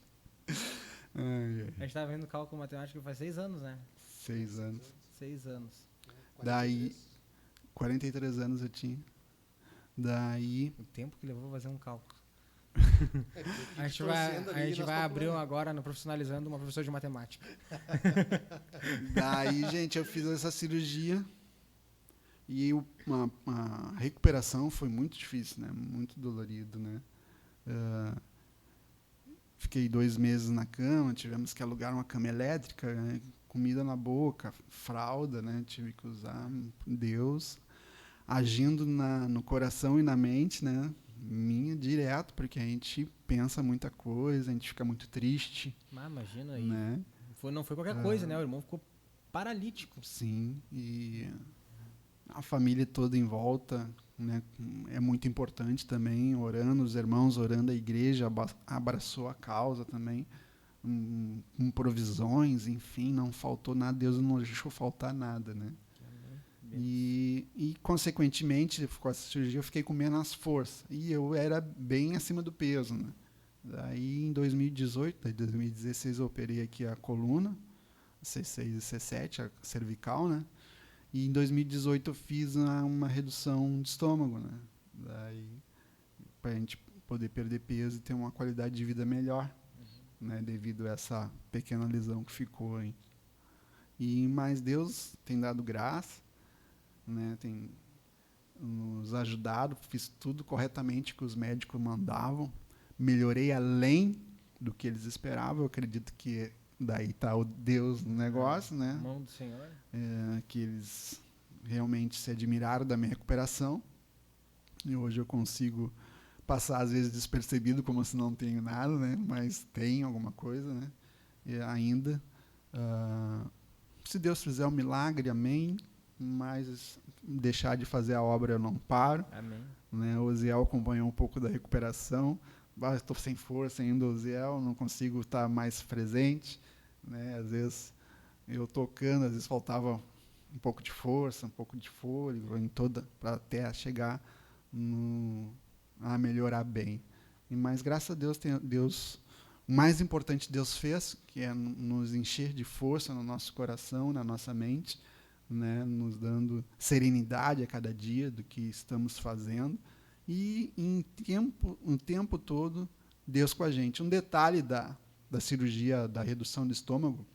A gente estava vendo cálculo matemático faz 6 anos, né? 6 anos. 6 anos. Daí, 43 anos eu tinha. Daí... O tempo que levou a fazer um cálculo. A gente vai abrir agora, no Profissionalizando, uma professora de matemática. Daí, gente, eu fiz essa cirurgia e a recuperação foi muito difícil, né? Muito dolorido, né? Fiquei 2 meses na cama, tivemos que alugar uma cama elétrica, né? Comida na boca, fralda, né? Tive que usar. Deus agindo no coração e na mente, né? Minha direto, porque a gente pensa muita coisa, a gente fica muito triste. Imagina aí. Né? Não foi qualquer coisa, né? O irmão ficou paralítico. Sim, e a família toda em volta, né? É muito importante também, orando, os irmãos orando, a igreja abraçou a causa também, com provisões, enfim, não faltou nada, Deus não deixou faltar nada, né? E consequentemente, com essa cirurgia, eu fiquei com menos força. E eu era bem acima do peso, né? Daí, em 2016, eu operei aqui a coluna, C6 e C7, a cervical, né? E em 2018 eu fiz uma redução de estômago, né? Daí, para a gente poder perder peso e ter uma qualidade de vida melhor, né? Devido a essa pequena lesão que ficou aí. Mas Deus tem dado graça, né? Tem nos ajudado, fiz tudo corretamente que os médicos mandavam, melhorei além do que eles esperavam. Eu acredito que daí está o Deus no negócio, né? Mão do Senhor. Que eles realmente se admiraram da minha recuperação. E hoje eu consigo passar, às vezes, despercebido, como se não tenho nada, né? Mas tem alguma coisa, né? E ainda. Se Deus fizer um milagre, amém. Mas deixar de fazer a obra eu não paro. Amém. Né? O Oziel acompanhou um pouco da recuperação. Estou sem força ainda, Oziel, não consigo estar mais presente. Né? Às vezes eu tocando, às vezes faltava um pouco de força, um pouco de fôlego, para até chegar a melhorar bem. Mas graças a Deus, o mais importante Deus fez, que é nos encher de força no nosso coração, na nossa mente, né, nos dando serenidade a cada dia do que estamos fazendo, e um tempo todo Deus com a gente. Um detalhe da cirurgia da redução do estômago,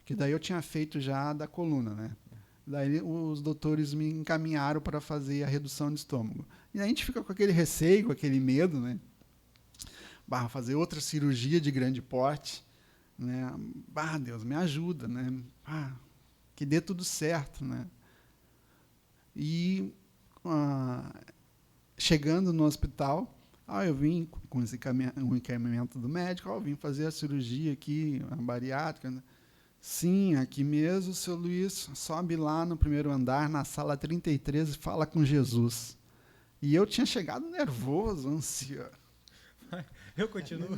que daí eu tinha feito já da coluna, né? Daí os doutores me encaminharam para fazer a redução de estômago. E a gente fica com aquele receio, com aquele medo, né? Fazer outra cirurgia de grande porte, né? Deus, me ajuda, né? Que dê tudo certo, né? E chegando no hospital, eu vim com um encaminhamento do médico, eu vim fazer a cirurgia aqui, a bariátrica, né? Sim, aqui mesmo, seu Luiz, sobe lá no primeiro andar, na sala 33 e fala com Jesus. E eu tinha chegado nervoso, ansioso. Eu continuo.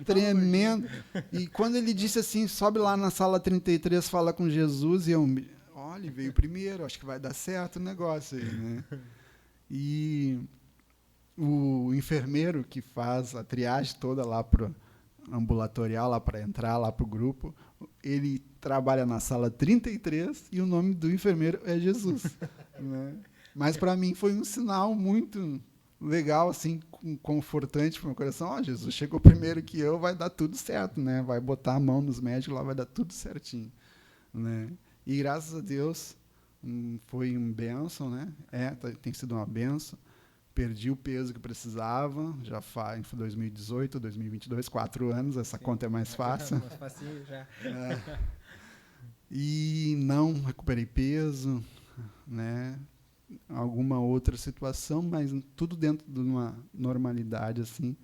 Tremendo. E quando ele disse assim, sobe lá na sala 33, fala com Jesus, e eu, olha, veio primeiro, acho que vai dar certo o negócio aí, né? E o enfermeiro que faz a triagem toda lá pro ambulatorial, lá para entrar lá pro grupo, ele trabalha na sala 33 e o nome do enfermeiro é Jesus. Né? Mas para mim foi um sinal muito legal, assim, confortante para o meu coração. Jesus chegou primeiro que eu, vai dar tudo certo, né? Vai botar a mão nos médicos lá, vai dar tudo certinho, né? E graças a Deus foi uma bênção, né? Tem sido uma bênção. Perdi o peso que precisava, já faz 2018, 2022, 4 anos, essa Sim. Conta é mais fácil. Mais facinho já. E não recuperei peso, né? Alguma outra situação, mas tudo dentro de uma normalidade, assim,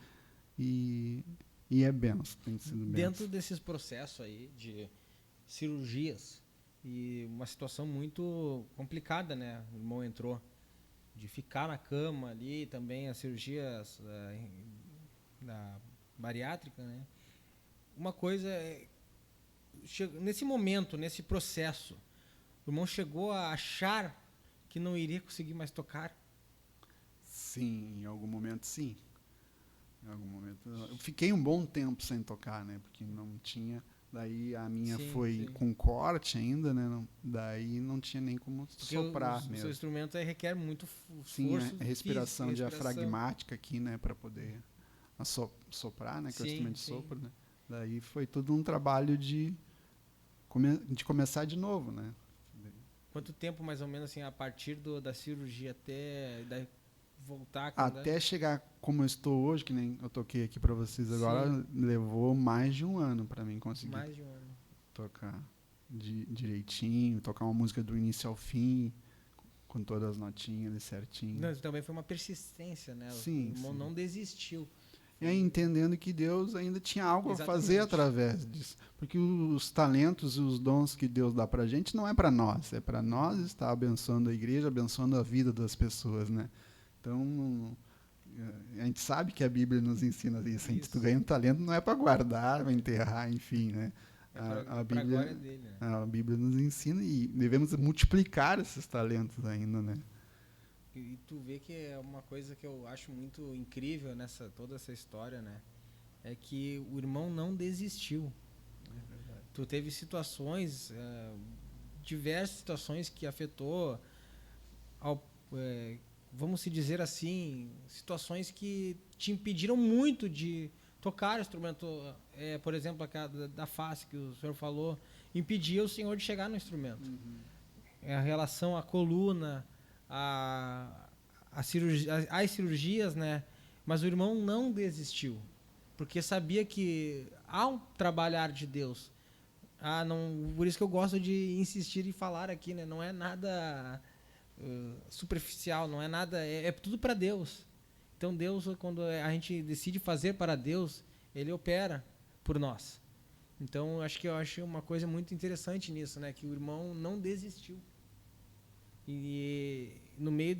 e é benção, tem sido benção. Dentro desses processos aí de cirurgias, e uma situação muito complicada, né? O irmão entrou, de ficar na cama ali, também as cirurgias da bariátrica, né? Uma coisa, nesse momento, nesse processo, o irmão chegou a achar que não iria conseguir mais tocar? Sim, em algum momento sim. Em algum momento. Eu fiquei um bom tempo sem tocar, né? Porque não tinha. Daí a minha foi com corte ainda, né? Daí não tinha nem como soprar mesmo. O seu instrumento requer muito esforço. Sim, a respiração diafragmática aqui, né? Para poder soprar, né? Que é o instrumento de sopro, né? Daí foi tudo um trabalho de começar de novo, né? Quanto tempo, mais ou menos, assim, a partir da cirurgia até voltar? Até chegar como eu estou hoje, que nem eu toquei aqui para vocês agora, levou mais de um ano para mim conseguir. Mais de um ano. Tocar direitinho, tocar uma música do início ao fim, com todas as notinhas ali certinho. Não, também foi uma persistência, né? Sim, o irmão não desistiu. E aí, entendendo que Deus ainda tinha algo a fazer através disso. Porque os talentos e os dons que Deus dá para a gente não é para nós. É para nós estar abençoando a igreja, abençoando a vida das pessoas, né? Então, a gente sabe que a Bíblia nos ensina isso. Se tu ganha um talento, não é para guardar, para enterrar, enfim, né? A Bíblia, dele, né? A Bíblia nos ensina e devemos multiplicar esses talentos ainda, né? E tu vê que é uma coisa que eu acho muito incrível nessa toda essa história, né? É que o irmão não desistiu. Tu teve situações diversas situações que afetou, vamos se dizer assim, situações que te impediram muito de tocar o instrumento. Por exemplo, a da face que o senhor falou, impedia o senhor de chegar no instrumento. A relação à coluna, as cirurgias, né? Mas o irmão não desistiu, porque sabia que há um trabalhar de Deus. Por isso que eu gosto de insistir e falar aqui, né? Não é nada superficial, não é nada, é tudo para Deus. Então Deus, quando a gente decide fazer para Deus, Ele opera por nós. Então eu acho uma coisa muito interessante nisso, né? Que o irmão não desistiu. E no meio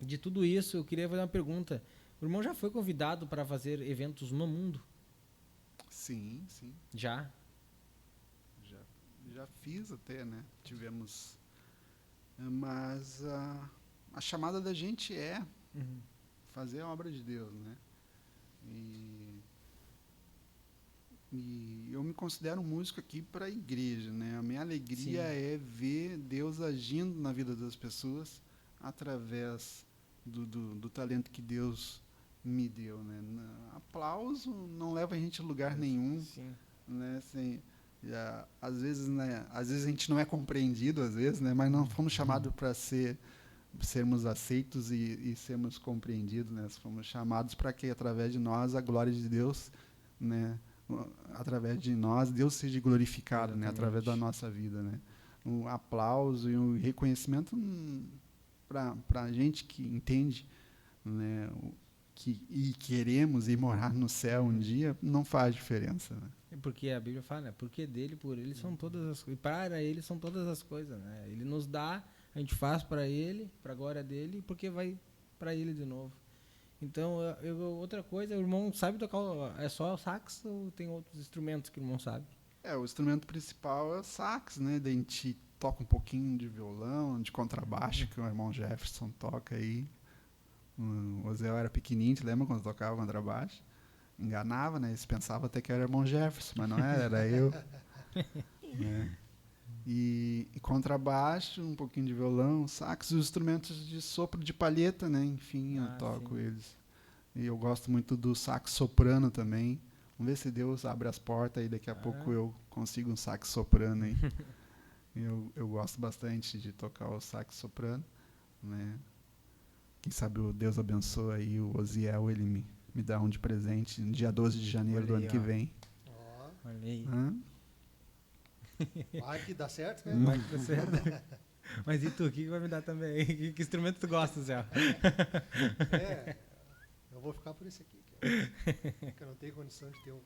de tudo isso, eu queria fazer uma pergunta. O irmão já foi convidado para fazer eventos no mundo? Sim. Já? Já fiz até, né? Tivemos... Mas a chamada da gente é fazer a obra de Deus, né? E eu me considero um músico aqui para a igreja, né? A minha alegria é ver Deus agindo na vida das pessoas através do talento que Deus me deu, né? Aplauso não leva a gente a lugar nenhum, né? Assim, às vezes a gente não é compreendido, às vezes, né? Mas não fomos chamados para sermos aceitos e sermos compreendidos, né? Fomos chamados para que através de nós a glória de Deus, né? Através de nós Deus seja glorificado, né? Através da nossa vida, né? Um aplauso e um reconhecimento para a gente que entende, né? E queremos ir morar no céu um dia, não faz diferença, né? Porque a Bíblia fala, né? Porque dele, por ele são todas as coisas. Para ele são todas as coisas, né? Ele nos dá, a gente faz para ele, para a glória dele, porque vai para ele de novo. Então, outra coisa, o irmão sabe tocar, é só o sax ou tem outros instrumentos que o irmão sabe? O instrumento principal é o sax, né? Daí a gente toca um pouquinho de violão, de contrabaixo, que o irmão Jefferson toca aí. O Zé era pequenininho, te lembra quando tocava contrabaixo? Enganava, né? Eles pensavam até que era o irmão Jefferson, mas não era eu. Né? E contrabaixo, um pouquinho de violão, sax, os instrumentos de sopro de palheta, né? Enfim, eu toco eles. E eu gosto muito do sax soprano também. Vamos ver se Deus abre as portas e daqui a pouco eu consigo um sax soprano aí. Eu gosto bastante de tocar o sax soprano, né? Quem sabe o Deus abençoe aí o Osiel, ele me dá um de presente no dia 12 de janeiro do ano que vem. Olha aí. Vai que dá certo, né? Vai que dá certo. Mas e tu, o que vai me dar também? Que instrumento tu gosta, Zé? Eu vou ficar por esse aqui, que eu não tenho condição de ter um.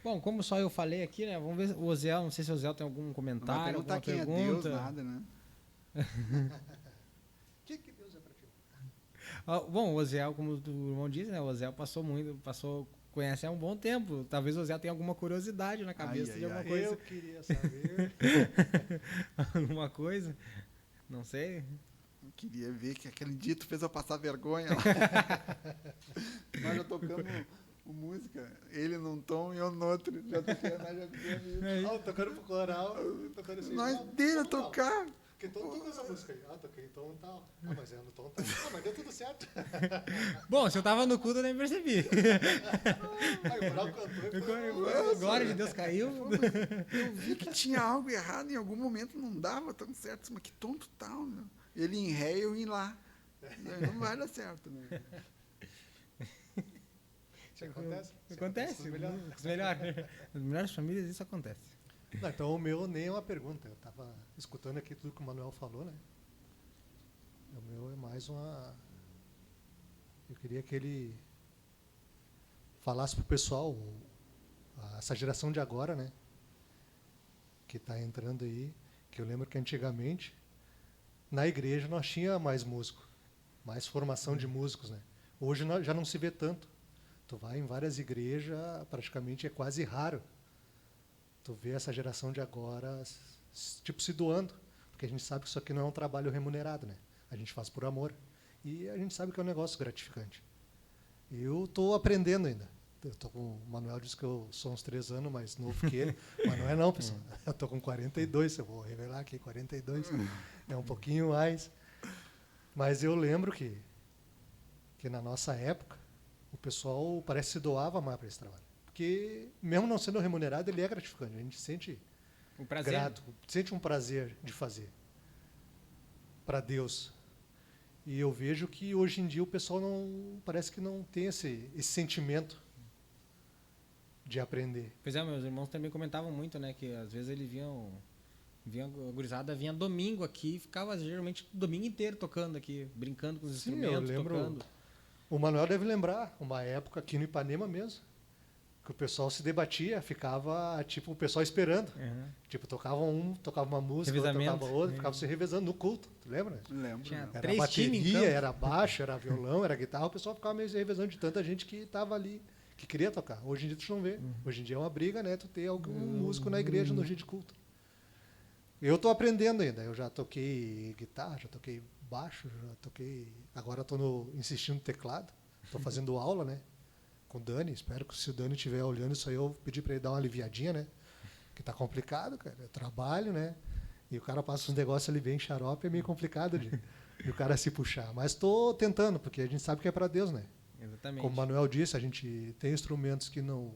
Bom, como só eu falei aqui, né? Vamos ver o Osiel, não sei se o Osiel tem algum comentário, alguma quem pergunta. É Deus, nada, né? O que Deus é pra ti? Bom, o Osiel, como o irmão disse, né? O Osiel conhece há um bom tempo. Talvez o Osiel tenha alguma curiosidade na cabeça de alguma coisa. Eu queria saber. Alguma coisa? Não sei. Eu queria ver que aquele dia tu fez eu passar vergonha lá. Nós já tocamos música, ele num tom e eu no outro. Já Tocando pro coral, tocando assim. Nós dele a tocar. Que tom tocou essa música aí? Toquei em tom tal. Mas é no tom tal. Mas deu tudo certo. Bom, se eu tava no culto, eu nem percebi. Aí o coral cantou. A glória de Deus caiu. Eu vi que tinha algo errado em algum momento, não dava tão certo. Mas que tonto tal, meu. Ele em ré e eu em lá. Não vai dar certo, né? Isso acontece? Acontece. Nas melhores famílias isso acontece. Não, então o meu nem é uma pergunta. Eu estava escutando aqui tudo que o Manuel falou, né? O meu é mais uma... Eu queria que ele falasse para o pessoal, essa geração de agora, né? Que está entrando aí, que eu lembro que antigamente, na igreja nós tinha mais músico, mais formação de músicos, né? Hoje já não se vê tanto. Tu vai em várias igrejas, praticamente é quase raro tu vê essa geração de agora tipo se doando, porque a gente sabe que isso aqui não é um trabalho remunerado, né? A gente faz por amor e a gente sabe que é um negócio gratificante. Eu estou aprendendo ainda. O Manuel disse que eu sou uns 3 anos mais novo que ele, mas não é não, pessoal. Eu tô com 42, eu vou revelar aqui, 42. É um pouquinho mais. Mas eu lembro que na nossa época, o pessoal parece que se doava mais para esse trabalho. Porque, mesmo não sendo remunerado, ele é gratificante. A gente sente Um prazer. grato, sente um prazer de fazer para Deus. E eu vejo que hoje em dia o pessoal não parece que não tem esse sentimento de aprender. Pois é, meus irmãos também comentavam muito, né? Que às vezes eles a gurizada vinha domingo aqui e ficava geralmente o domingo inteiro tocando aqui, brincando com os Sim, instrumentos, eu lembro. tocando. O Manuel deve lembrar uma época aqui no Ipanema mesmo, que o pessoal se debatia, ficava tipo o pessoal esperando. Uhum. Tipo, tocava uma música, outro Revezamento. tocava outra, ficava se revezando no culto, tu lembra? Lembro. Tinha lembro. Era 3 times em campo. bateria, era baixo, era violão, era guitarra, o pessoal ficava meio se revezando de tanta gente que estava ali, que queria tocar. Hoje em dia tu não vê. Hoje em dia é uma briga, né? Tu ter algum músico na igreja no dia de culto. Eu estou aprendendo ainda. Eu já toquei guitarra, já toquei baixo, já toquei. Agora estou insistindo no teclado. Estou fazendo aula, né? Com o Dani. Espero que se o Dani estiver olhando isso aí, eu pedi para ele dar uma aliviadinha, né? Que tá complicado, cara. Eu trabalho, né? E o cara passa uns negócios ali bem xarope, é meio complicado de o cara se puxar. Mas estou tentando, porque a gente sabe que é para Deus, né? Exatamente. Como o Manuel disse, a gente tem instrumentos que não...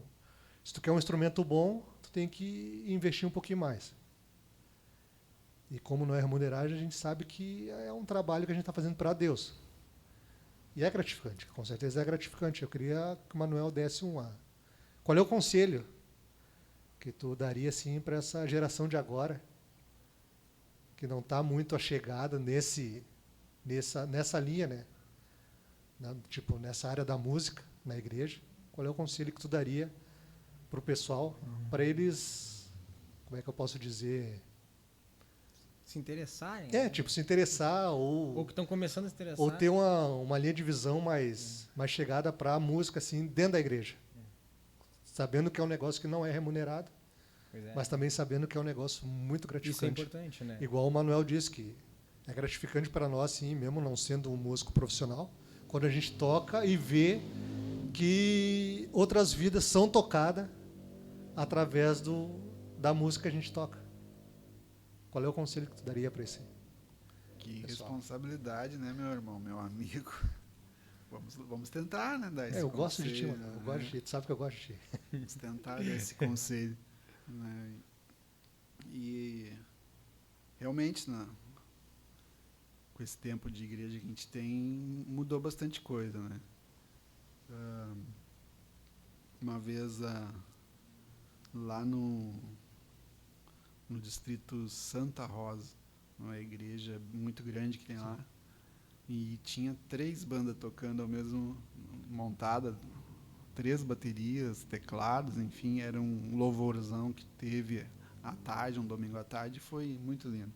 Se tu quer um instrumento bom, tu tem que investir um pouquinho mais. E como não é remuneragem, a gente sabe que é um trabalho que a gente está fazendo para Deus. E é gratificante, com certeza é gratificante. Eu queria que o Manuel desse uma... Qual é o conselho que tu daria assim, para essa geração de agora, que não está muito achegada nessa linha, né? Tipo, nessa área da música, na igreja? Qual é o conselho que tu daria para o pessoal, para eles, como é que eu posso dizer... Se interessarem. tipo, se interessar Ou que estão começando a se interessar. ou ter uma linha de visão mais chegada para a música, assim, dentro da igreja. Sabendo que é um negócio que não é remunerado, Pois é. mas também sabendo que é um negócio muito Isso é gratificante. importante, né? Igual o Manuel disse, que é gratificante para nós, sim, mesmo não sendo um músico profissional, quando a gente toca e vê que outras vidas são tocadas através da música que a gente toca. Qual é o conselho que tu daria para esse? Que pessoal? Responsabilidade, né, meu irmão, meu amigo? Vamos tentar, né, dar esse Eu conselho. gosto de ti, mano. Eu gosto de ti. Tu sabe que eu gosto de ti. Vamos tentar dar esse conselho. Né? E realmente, com esse tempo de igreja que a gente tem, mudou bastante coisa, né? Uma vez lá no distrito Santa Rosa, uma igreja muito grande que tem lá, e tinha 3 bandas tocando ao mesmo, montada, 3 baterias, teclados, enfim, era um louvorzão que teve à tarde, um domingo à tarde, foi muito lindo.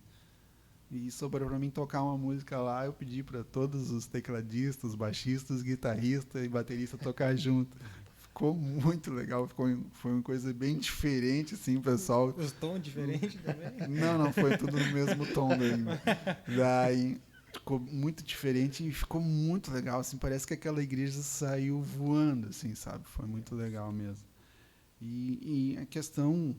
E sobrou para mim tocar uma música lá, eu pedi para todos os tecladistas, baixistas, guitarristas e bateristas tocar junto. Ficou muito legal, foi uma coisa bem diferente, assim, pessoal. Os tons diferentes também. Não, foi tudo no mesmo tom mesmo. Daí ficou muito diferente e ficou muito legal, assim, parece que aquela igreja saiu voando, assim, sabe? Foi muito legal mesmo. E a questão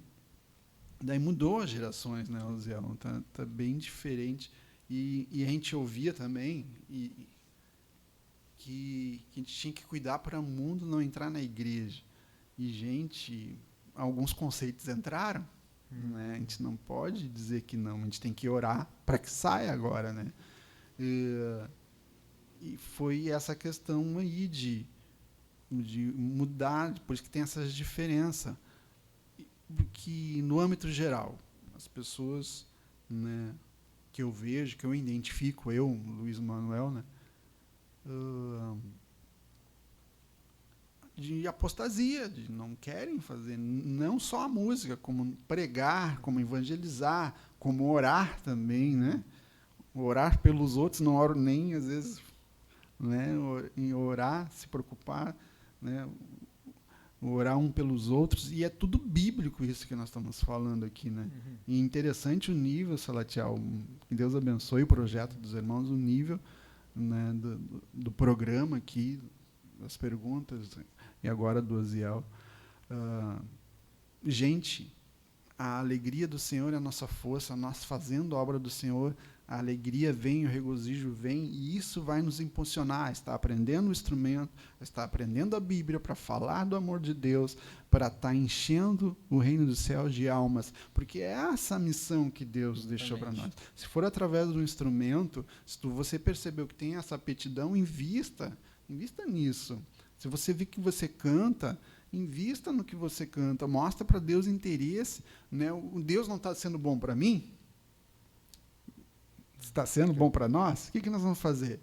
daí mudou as gerações, né, Osiel? Tá bem diferente. E a gente ouvia também que a gente tinha que cuidar para o mundo não entrar na igreja. E, alguns conceitos entraram, né? A gente não pode dizer que não, a gente tem que orar para que saia agora, né? E foi essa questão aí de mudar, depois que tem essas diferenças, que no âmbito geral, as pessoas, né, que eu vejo, que eu identifico, Luiz Manuel, né, de apostasia, de não querem fazer não só a música, como pregar, como evangelizar, como orar também, né? Orar pelos outros, não oro nem às vezes, né, em orar, se preocupar, né, orar um pelos outros, e é tudo bíblico isso que nós estamos falando aqui, né? E interessante o nível, Salatiel, que Deus abençoe o projeto dos irmãos, o nível, né, do programa aqui, das perguntas, e agora do Oziel. Gente, a alegria do Senhor é a nossa força, nós fazendo a obra do Senhor, a alegria vem, o regozijo vem, e isso vai nos impulsionar a estar aprendendo o instrumento, a estar aprendendo a Bíblia para falar do amor de Deus, para estar enchendo o reino dos céus de almas, porque é essa a missão que Deus deixou para nós. Se for através do instrumento, se você percebeu que tem essa aptidão, invista nisso. Se você vê que você canta, invista no que você canta, mostra para Deus interesse, né? O Deus não está sendo bom para mim? Está sendo bom para nós? O que nós vamos fazer?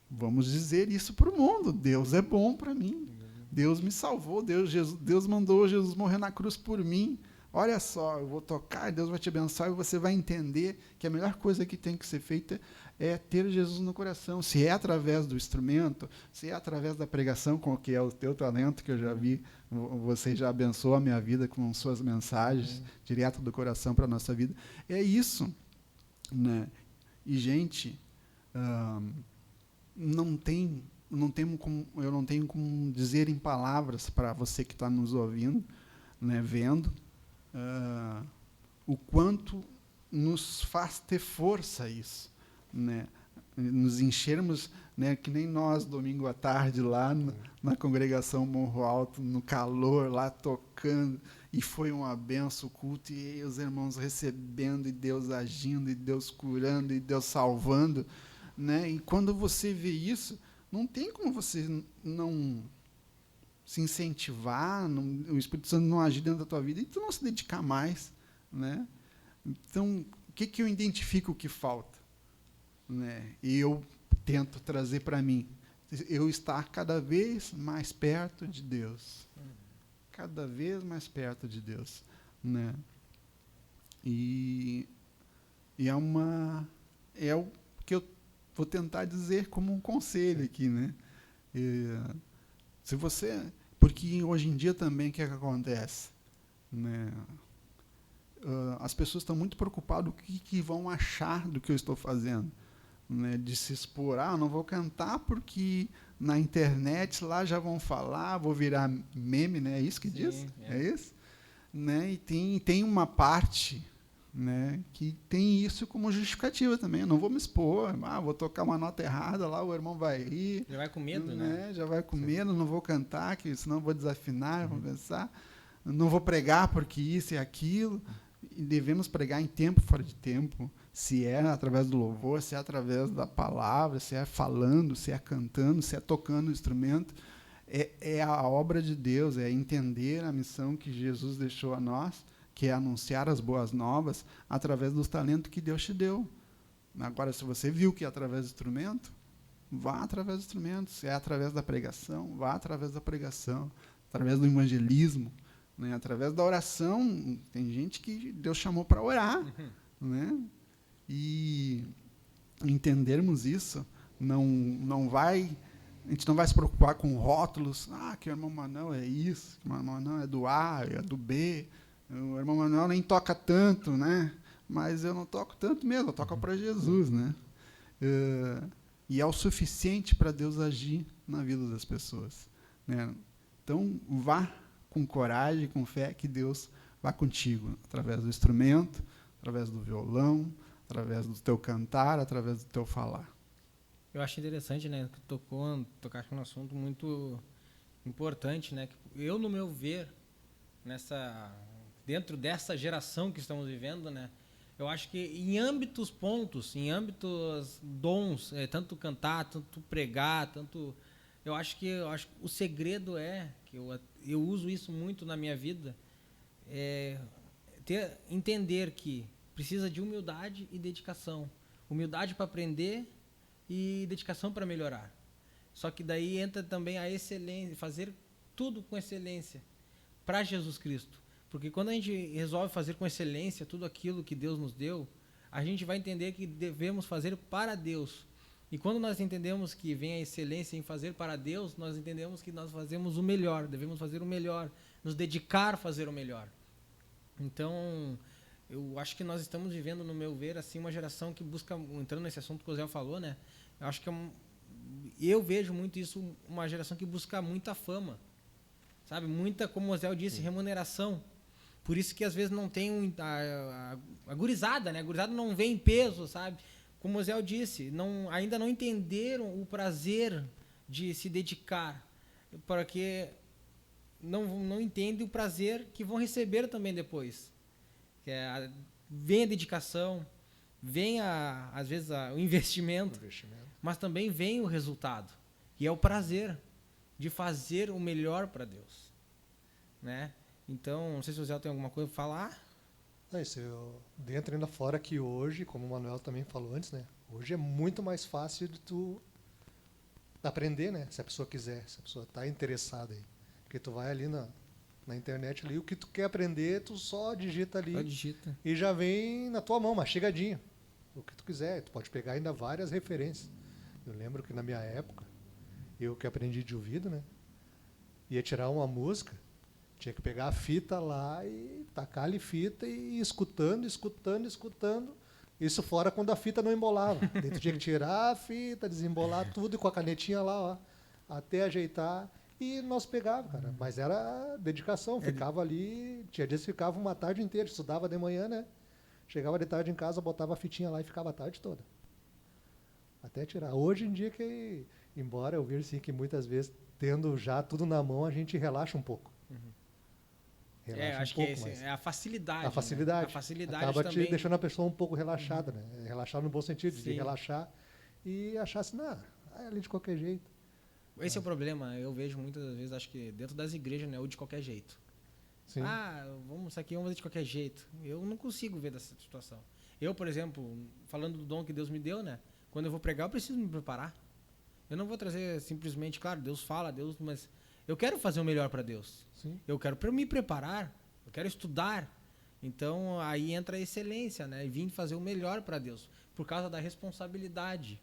Vamos dizer isso para o mundo. Deus é bom para mim. Deus me salvou. Deus mandou Jesus morrer na cruz por mim. Olha só, eu vou tocar, Deus vai te abençoar e você vai entender que a melhor coisa que tem que ser feita é ter Jesus no coração. Se é através do instrumento, se é através da pregação, com o que é o teu talento, que eu já vi, você já abençoou a minha vida com suas mensagens direto do coração para a nossa vida. É isso. Né? E, gente, eu não tenho como dizer em palavras para você que está nos ouvindo, né, vendo, o quanto nos faz ter força isso, né? Nos enchermos, né, que nem nós, domingo à tarde, lá na congregação Morro Alto, no calor, lá tocando, e foi uma benção o culto, e os irmãos recebendo, e Deus agindo, e Deus curando, e Deus salvando, né? E quando você vê isso, não tem como você não se incentivar, o Espírito Santo não agir dentro da tua vida, e tu não se dedicar mais, né? Então, o que eu identifico que falta? Né? E eu tento trazer para mim, eu estar cada vez mais perto de Deus. Cada vez mais perto de Deus, né? E é o que eu vou tentar dizer como um conselho aqui, né? Porque hoje em dia também o que acontece, né? As pessoas estão muito preocupadas com o que vão achar do que eu estou fazendo, né? De se expor, não vou cantar porque na internet lá já vão falar, vou virar meme, né? É isso que diz? É isso? Né? E tem uma parte, né, que tem isso como justificativa também. Eu não vou me expor, vou tocar uma nota errada lá, o irmão vai rir. Já vai com medo, né? Já vai com medo, não vou cantar, que senão vou desafinar, vou pensar. Não vou pregar porque isso e aquilo. E devemos pregar em tempo, fora de tempo. Se é através do louvor, se é através da palavra, se é falando, se é cantando, se é tocando o instrumento. É a obra de Deus, é entender a missão que Jesus deixou a nós, que é anunciar as boas novas através dos talentos que Deus te deu. Agora, se você viu que é através do instrumento, vá através do instrumento. Se é através da pregação, vá através da pregação. Através do evangelismo, né? Através da oração. Tem gente que Deus chamou para orar. Né? E entendermos isso, a gente não vai se preocupar com rótulos. Que o irmão Manuel é isso, que o irmão Manuel é do A, é do B. O irmão Manuel nem toca tanto, né? Mas eu não toco tanto mesmo, eu toco para Jesus, né? E é o suficiente para Deus agir na vida das pessoas, né? Então, vá com coragem, com fé, que Deus vá contigo, através do instrumento, através do violão, através do teu cantar, através do teu falar. Eu acho interessante, né, que tocaste num assunto muito importante, né? Que eu, no meu ver, dentro dessa geração que estamos vivendo, né, eu acho que em âmbitos dons, tanto cantar, tanto pregar, eu acho que o segredo que eu uso isso muito na minha vida, entender que precisa de humildade e dedicação. Humildade para aprender e dedicação para melhorar. Só que daí entra também a excelência, fazer tudo com excelência para Jesus Cristo. Porque quando a gente resolve fazer com excelência tudo aquilo que Deus nos deu, a gente vai entender que devemos fazer para Deus. E quando nós entendemos que vem a excelência em fazer para Deus, nós entendemos que nós fazemos o melhor, devemos fazer o melhor, nos dedicar a fazer o melhor. Então, eu acho que nós estamos vivendo, no meu ver, assim, uma geração que busca, entrando nesse assunto que o Zé falou, né? Eu acho que eu vejo muito isso, uma geração que busca muita fama, sabe? Muita, como o Zé disse, remuneração. Por isso que às vezes não tem a gurizada, né? A gurizada não vê em peso, sabe? Como o Zé disse, ainda não entenderam o prazer de se dedicar, porque não entendem o prazer que vão receber também depois. Vem a dedicação, vem às vezes o investimento, mas também vem o resultado, e é o prazer de fazer o melhor para Deus, né? Então, não sei se o Zé tem alguma coisa para falar. É isso, dentro e ainda fora que hoje, como o Manuel também falou antes, né? Hoje é muito mais fácil de tu aprender, né? Se a pessoa quiser, se a pessoa está interessada aí. Porque tu vai ali na internet ali, o que tu quer aprender, tu só digita ali. E já vem na tua mão, mastigadinho. O que tu quiser, tu pode pegar ainda várias referências. Eu lembro que na minha época, eu que aprendi de ouvido, né? Ia tirar uma música, tinha que pegar a fita lá e tacar ali fita e ir escutando. Isso fora quando a fita não embolava. Daí tu tinha que tirar a fita, desembolar tudo e com a canetinha lá, ó, até ajeitar. E nós pegava, cara. Mas era dedicação, ficava ali, tinha dias que ficava uma tarde inteira, estudava de manhã, né? Chegava de tarde em casa, botava a fitinha lá e ficava a tarde toda. Até tirar. Hoje em dia que, embora eu veja assim, que muitas vezes, tendo já tudo na mão, a gente relaxa um pouco. Relaxa acho que é a facilidade. A facilidade. Né? A facilidade acaba também. te deixando a pessoa um pouco relaxada, né? Relaxar no bom sentido, de relaxar e achar assim, é ali de qualquer jeito. Esse é o problema, eu vejo muitas vezes, acho que dentro das igrejas, né, ou de qualquer jeito. Sim. Vamos fazer de qualquer jeito. Eu não consigo ver dessa situação. Eu, por exemplo, falando do dom que Deus me deu, né, quando eu vou pregar, eu preciso me preparar. Eu não vou trazer simplesmente, claro, Deus fala, mas eu quero fazer o melhor para Deus. Sim. Eu quero me preparar, eu quero estudar. Então, aí entra a excelência, né, e vim fazer o melhor para Deus, por causa da responsabilidade,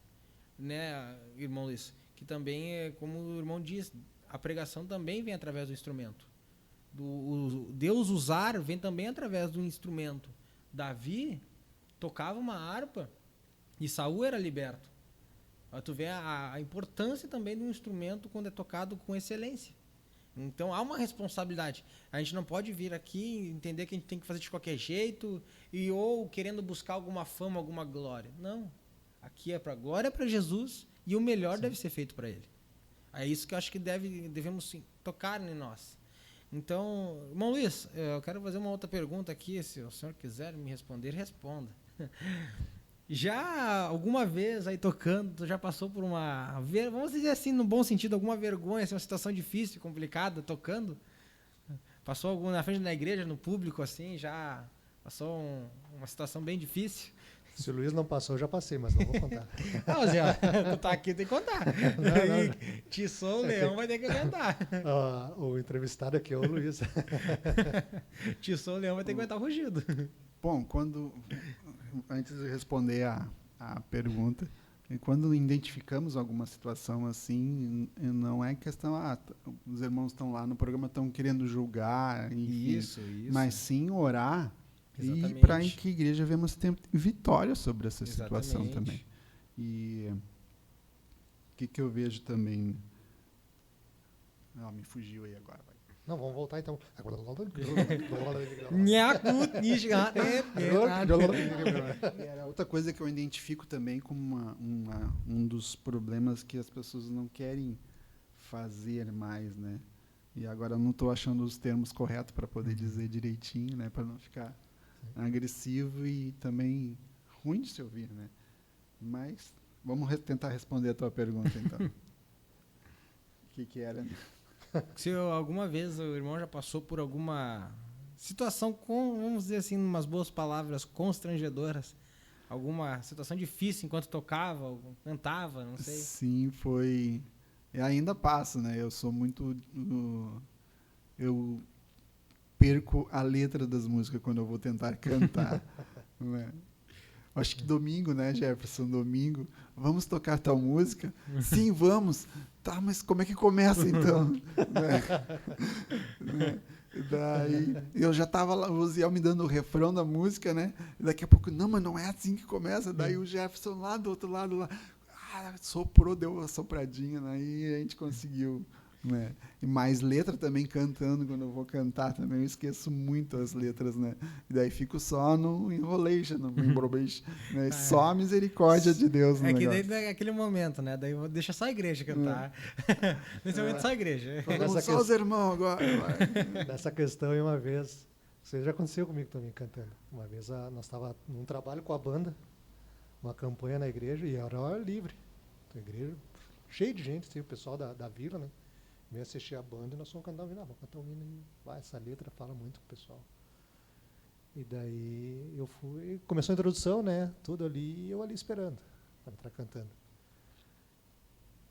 né, irmão Luiz? Que também é, como o irmão diz, a pregação também vem através do instrumento. Deus usar vem também através do instrumento. Davi tocava uma harpa e Saul era liberto. Tu vê a importância também do instrumento quando é tocado com excelência. Então há uma responsabilidade. A gente não pode vir aqui e entender que a gente tem que fazer de qualquer jeito ou querendo buscar alguma fama, alguma glória. Não. Aqui é para a glória, é para Jesus. E o melhor deve ser feito para ele. É isso que eu acho que devemos sim, tocar em nós. Então, irmão Luiz, eu quero fazer uma outra pergunta aqui. Se o senhor quiser me responder, responda. Já alguma vez aí tocando, tu já passou por vamos dizer assim, no bom sentido, alguma vergonha, assim, uma situação difícil, complicada, tocando? Passou algum na frente da igreja, no público, assim, já passou uma situação bem difícil? Se o Luiz não passou, eu já passei, mas não vou contar. Não, Zé, tu tá aqui, tem que contar. Tição, o Leão vai ter que aguentar. O entrevistado aqui é o Luiz. Tição, o Leão vai ter que aguentar o rugido. Bom, antes de responder a pergunta, quando identificamos alguma situação assim, não é questão, os irmãos estão lá no programa, estão querendo julgar, enfim, isso. Mas sim orar. Exatamente. E para que a igreja venhamos ter vitória sobre essa situação também. E o que eu vejo também... me fugiu aí agora. Vai. Não, vamos voltar então. Outra coisa que eu identifico também como um dos problemas que as pessoas não querem fazer mais, né? E agora eu não estou achando os termos corretos para poder dizer direitinho, né? Para não ficar agressivo e também ruim de se ouvir, né? Mas vamos tentar responder a tua pergunta, então. O que era? Se alguma vez o irmão já passou por alguma situação vamos dizer assim, umas boas palavras, constrangedoras, alguma situação difícil enquanto tocava, ou cantava, não sei. Sim, foi. E ainda passa, né? Eu sou muito... Eu perco a letra das músicas quando eu vou tentar cantar. Né? Acho que domingo, né, Jefferson? Domingo. Vamos tocar tal música? Sim, vamos. Tá, mas como é que começa, então? né? Daí, eu já estava lá, o Ziel me dando o refrão da música, né? E daqui a pouco, não, mas não é assim que começa. Daí o Jefferson lá do outro lado, lá... soprou, deu uma sopradinha, né? E a gente conseguiu, né? E mais letra também cantando, quando eu vou cantar também, eu esqueço muito as letras, né? E daí fico só no enrolation, no embrobation, né? Só a misericórdia de Deus no É que negócio. daí é aquele momento, né? Daí deixa só a igreja cantar. Nesse momento só a igreja. Vamos só os irmãos agora. Vai. Nessa questão, e uma vez, isso já aconteceu comigo também cantando. Uma vez nós estávamos num trabalho com a banda, uma campanha na igreja, e era hora livre. Então, a igreja cheia de gente, assim, o pessoal da vila, né? Veio assistir a banda e nós fomos cantar um hino. Vamos cantar um hino aí. Vai, essa letra fala muito com o pessoal. E daí eu fui, começou a introdução, né? Tudo ali, e eu ali esperando para entrar cantando.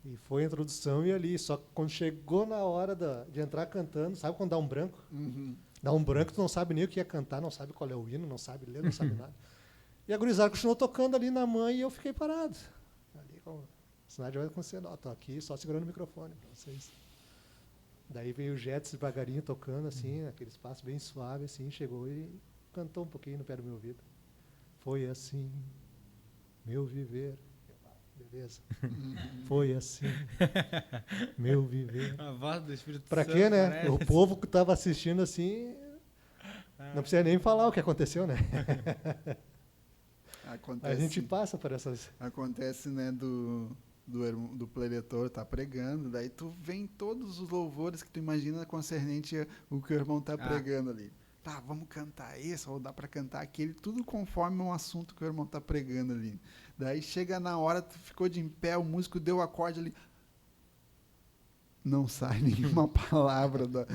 E foi a introdução e ali, só que quando chegou na hora de entrar cantando, sabe quando dá um branco? Uhum. Dá um branco, tu não sabe nem o que ia cantar, não sabe qual é o hino, não sabe ler, não sabe nada. E a gurizada continuou tocando ali na mãe e eu fiquei parado. Ali, como sinal de vai acontecer, não, tô aqui só segurando o microfone para vocês. Daí veio o Jets devagarinho tocando, assim, aquele espaço bem suave, assim, chegou e cantou um pouquinho no pé do meu ouvido. Foi assim, meu viver. Beleza. Foi assim, meu viver. A voz do Espírito Pra Santo. quê, né? Parece. O povo que estava assistindo assim, não precisa nem falar o que aconteceu, né? Acontece, A gente passa por essas... acontece, né, do preletor tá pregando, daí tu vem todos os louvores que tu imagina concernente o que o irmão tá pregando ali. Tá, vamos cantar esse, ou dá para cantar aquele, tudo conforme um assunto que o irmão tá pregando ali. Daí chega na hora, tu ficou de em pé, o músico deu o acorde ali, não sai nenhuma palavra da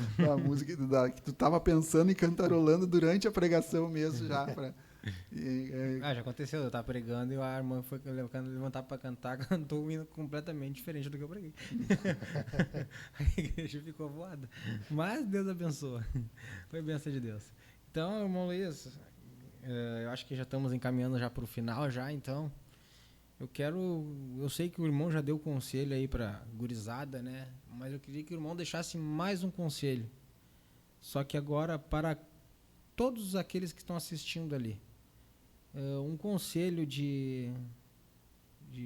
música que tu tava pensando e cantarolando durante a pregação mesmo já. Já aconteceu, eu tava pregando e a irmã foi levantar pra cantar, cantou um hino completamente diferente do que eu preguei. A igreja ficou voada. Mas Deus abençoa. Foi bênção de Deus. Então, irmão Luiz, eu acho que já estamos encaminhando já pro final já, então eu sei que o irmão já deu conselho aí pra gurizada, né? Mas eu queria que o irmão deixasse mais um conselho. Só que agora para todos aqueles que estão assistindo ali. Um conselho de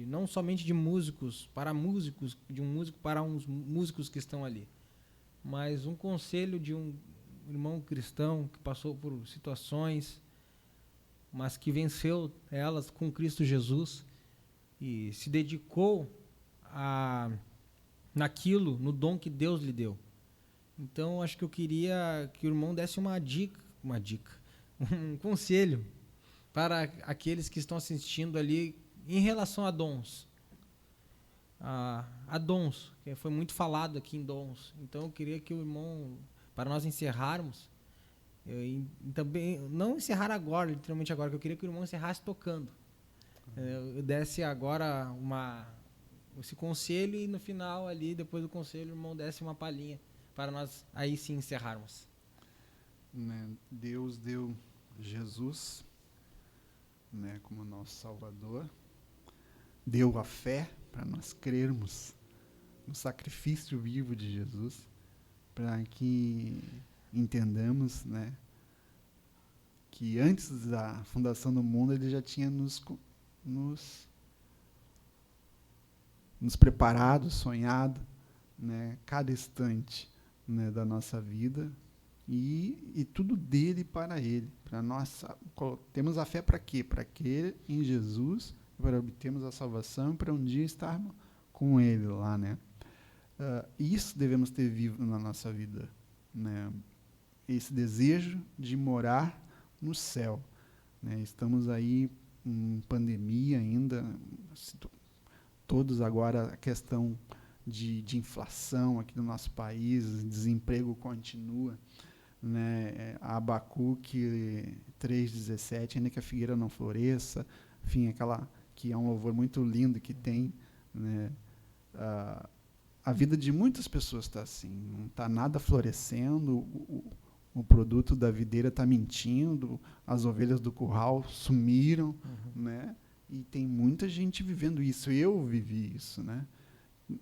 não somente de músicos, de um músico para uns músicos que estão ali, mas um conselho de um irmão cristão que passou por situações, mas que venceu elas com Cristo Jesus e se dedicou naquilo, no dom que Deus lhe deu. Então, acho que eu queria que o irmão desse uma dica, um conselho para aqueles que estão assistindo ali em relação a dons. A dons, que foi muito falado aqui em dons. Então eu queria que o irmão, para nós encerrarmos, também não encerrar agora, literalmente agora, que eu queria que o irmão encerrasse tocando. Eu desse agora esse conselho e no final ali, depois do conselho, o irmão desse uma palhinha para nós aí sim encerrarmos. Né, Deus deu Jesus, né, como nosso Salvador, deu a fé para nós crermos no sacrifício vivo de Jesus, para que entendamos, né, que antes da fundação do mundo ele já tinha nos preparado, sonhado, né, cada instante, né, da nossa vida. E tudo dele para ele. Para nós, temos a fé para quê? Para crer em Jesus, para obtermos a salvação e para um dia estarmos com ele lá, né? Isso devemos ter vivo na nossa vida, né? Esse desejo de morar no céu, né? Estamos aí em pandemia ainda, todos agora a questão de inflação aqui no nosso país, desemprego continua. Né, Abacuque 3,17, ainda que a figueira não floresça, enfim, aquela que é um louvor muito lindo que tem, né, a vida de muitas pessoas está assim, não está nada florescendo, o produto da videira está mentindo, as ovelhas do curral sumiram, né, e tem muita gente vivendo isso, eu vivi isso, né,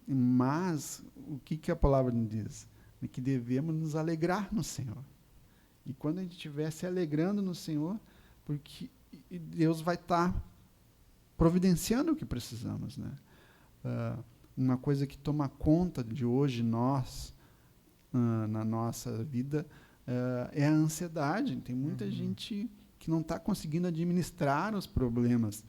mas o que a palavra nos diz? É que devemos nos alegrar no Senhor. E quando a gente estiver se alegrando no Senhor, porque Deus vai estar providenciando o que precisamos, né? uma coisa que toma conta de hoje nós, na nossa vida, é a ansiedade. Tem muita gente que não está conseguindo administrar os problemas,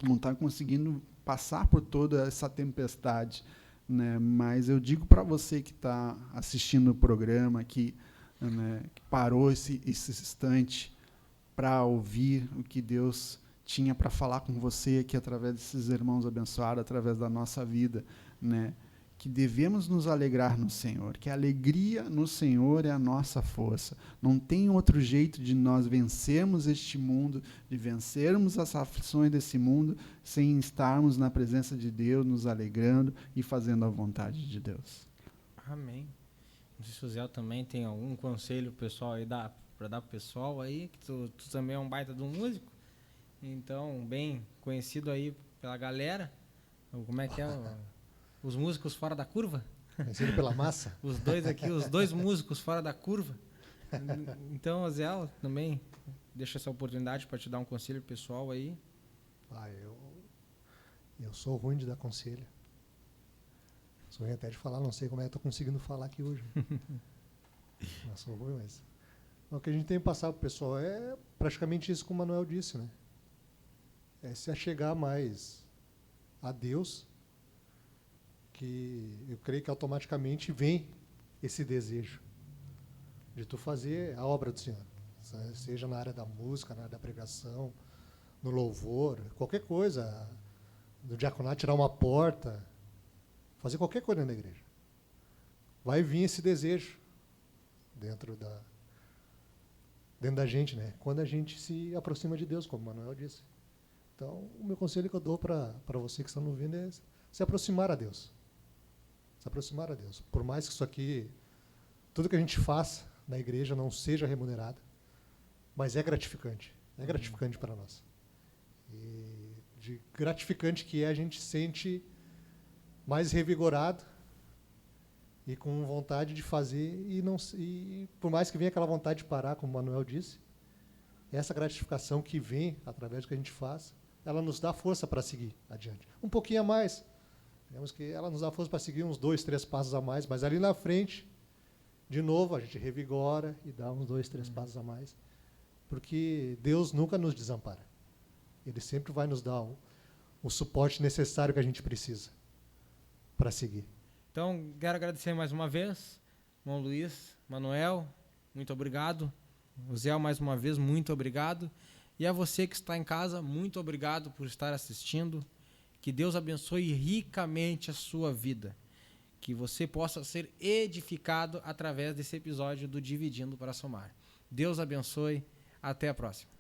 não está conseguindo passar por toda essa tempestade, né? Mas eu digo para você que está assistindo o programa, que parou esse instante para ouvir o que Deus tinha para falar com você aqui através desses irmãos abençoados, através da nossa vida, né? Que devemos nos alegrar no Senhor, que a alegria no Senhor é a nossa força. Não tem outro jeito de nós vencermos este mundo, de vencermos as aflições desse mundo, sem estarmos na presença de Deus, nos alegrando e fazendo a vontade de Deus. Amém. Não sei se o Zé também tem algum conselho pessoal aí para dar pro pessoal aí, que tu também é um baita de um músico, então bem conhecido aí pela galera. Como é que é? Os músicos fora da curva? Conhecido pela massa? Os dois aqui, os dois músicos fora da curva. Então, Zé, também deixa essa oportunidade para te dar um conselho pessoal aí. Eu sou ruim de dar conselho. Sou ruim até de falar, não sei como é que estou conseguindo falar aqui hoje. Mas sou ruim, mas... O que a gente tem que passar para o pessoal é praticamente isso que o Manuel disse, né? É se achegar mais a Deus, que eu creio que automaticamente vem esse desejo de tu fazer a obra do Senhor, seja na área da música, na área da pregação, no louvor, qualquer coisa, do diaconato, tirar uma porta, fazer qualquer coisa na igreja. Vai vir esse desejo dentro da gente, né? Quando a gente se aproxima de Deus, como o Manuel disse. Então, o meu conselho que eu dou para você que está nos ouvindo é se aproximar a Deus. Se aproximar a Deus. Por mais que isso aqui, tudo que a gente faça na igreja não seja remunerado, mas é gratificante. É gratificante para nós. E de gratificante que é, a gente sente mais revigorado e com vontade de fazer, e por mais que venha aquela vontade de parar, como o Manuel disse, essa gratificação que vem através do que a gente faz, ela nos dá força para seguir adiante. Um pouquinho a mais. Digamos que ela nos dá força para seguir uns 2, 3 passos a mais, mas ali na frente, de novo, a gente revigora e dá uns 2, 3 passos a mais, porque Deus nunca nos desampara. Ele sempre vai nos dar o suporte necessário que a gente precisa para seguir. Então, quero agradecer mais uma vez, irmão Luiz, Manuel, muito obrigado. O Zé, mais uma vez, muito obrigado. E a você que está em casa, muito obrigado por estar assistindo. Que Deus abençoe ricamente a sua vida. Que você possa ser edificado através desse episódio do Dividindo para Somar. Deus abençoe. Até a próxima.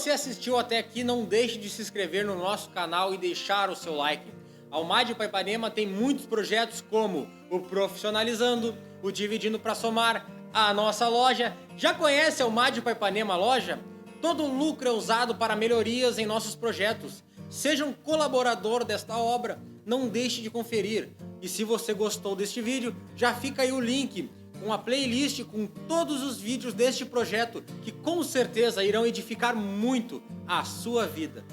você assistiu até aqui, não deixe de se inscrever no nosso canal e deixar o seu like. A Almad Paipanema tem muitos projetos como o Profissionalizando, o Dividindo para Somar, a nossa loja. Já conhece a Almad Paipanema Loja? Todo o lucro é usado para melhorias em nossos projetos. Seja um colaborador desta obra, não deixe de conferir. E se você gostou deste vídeo, já fica aí o link, uma playlist com todos os vídeos deste projeto, que com certeza irão edificar muito a sua vida.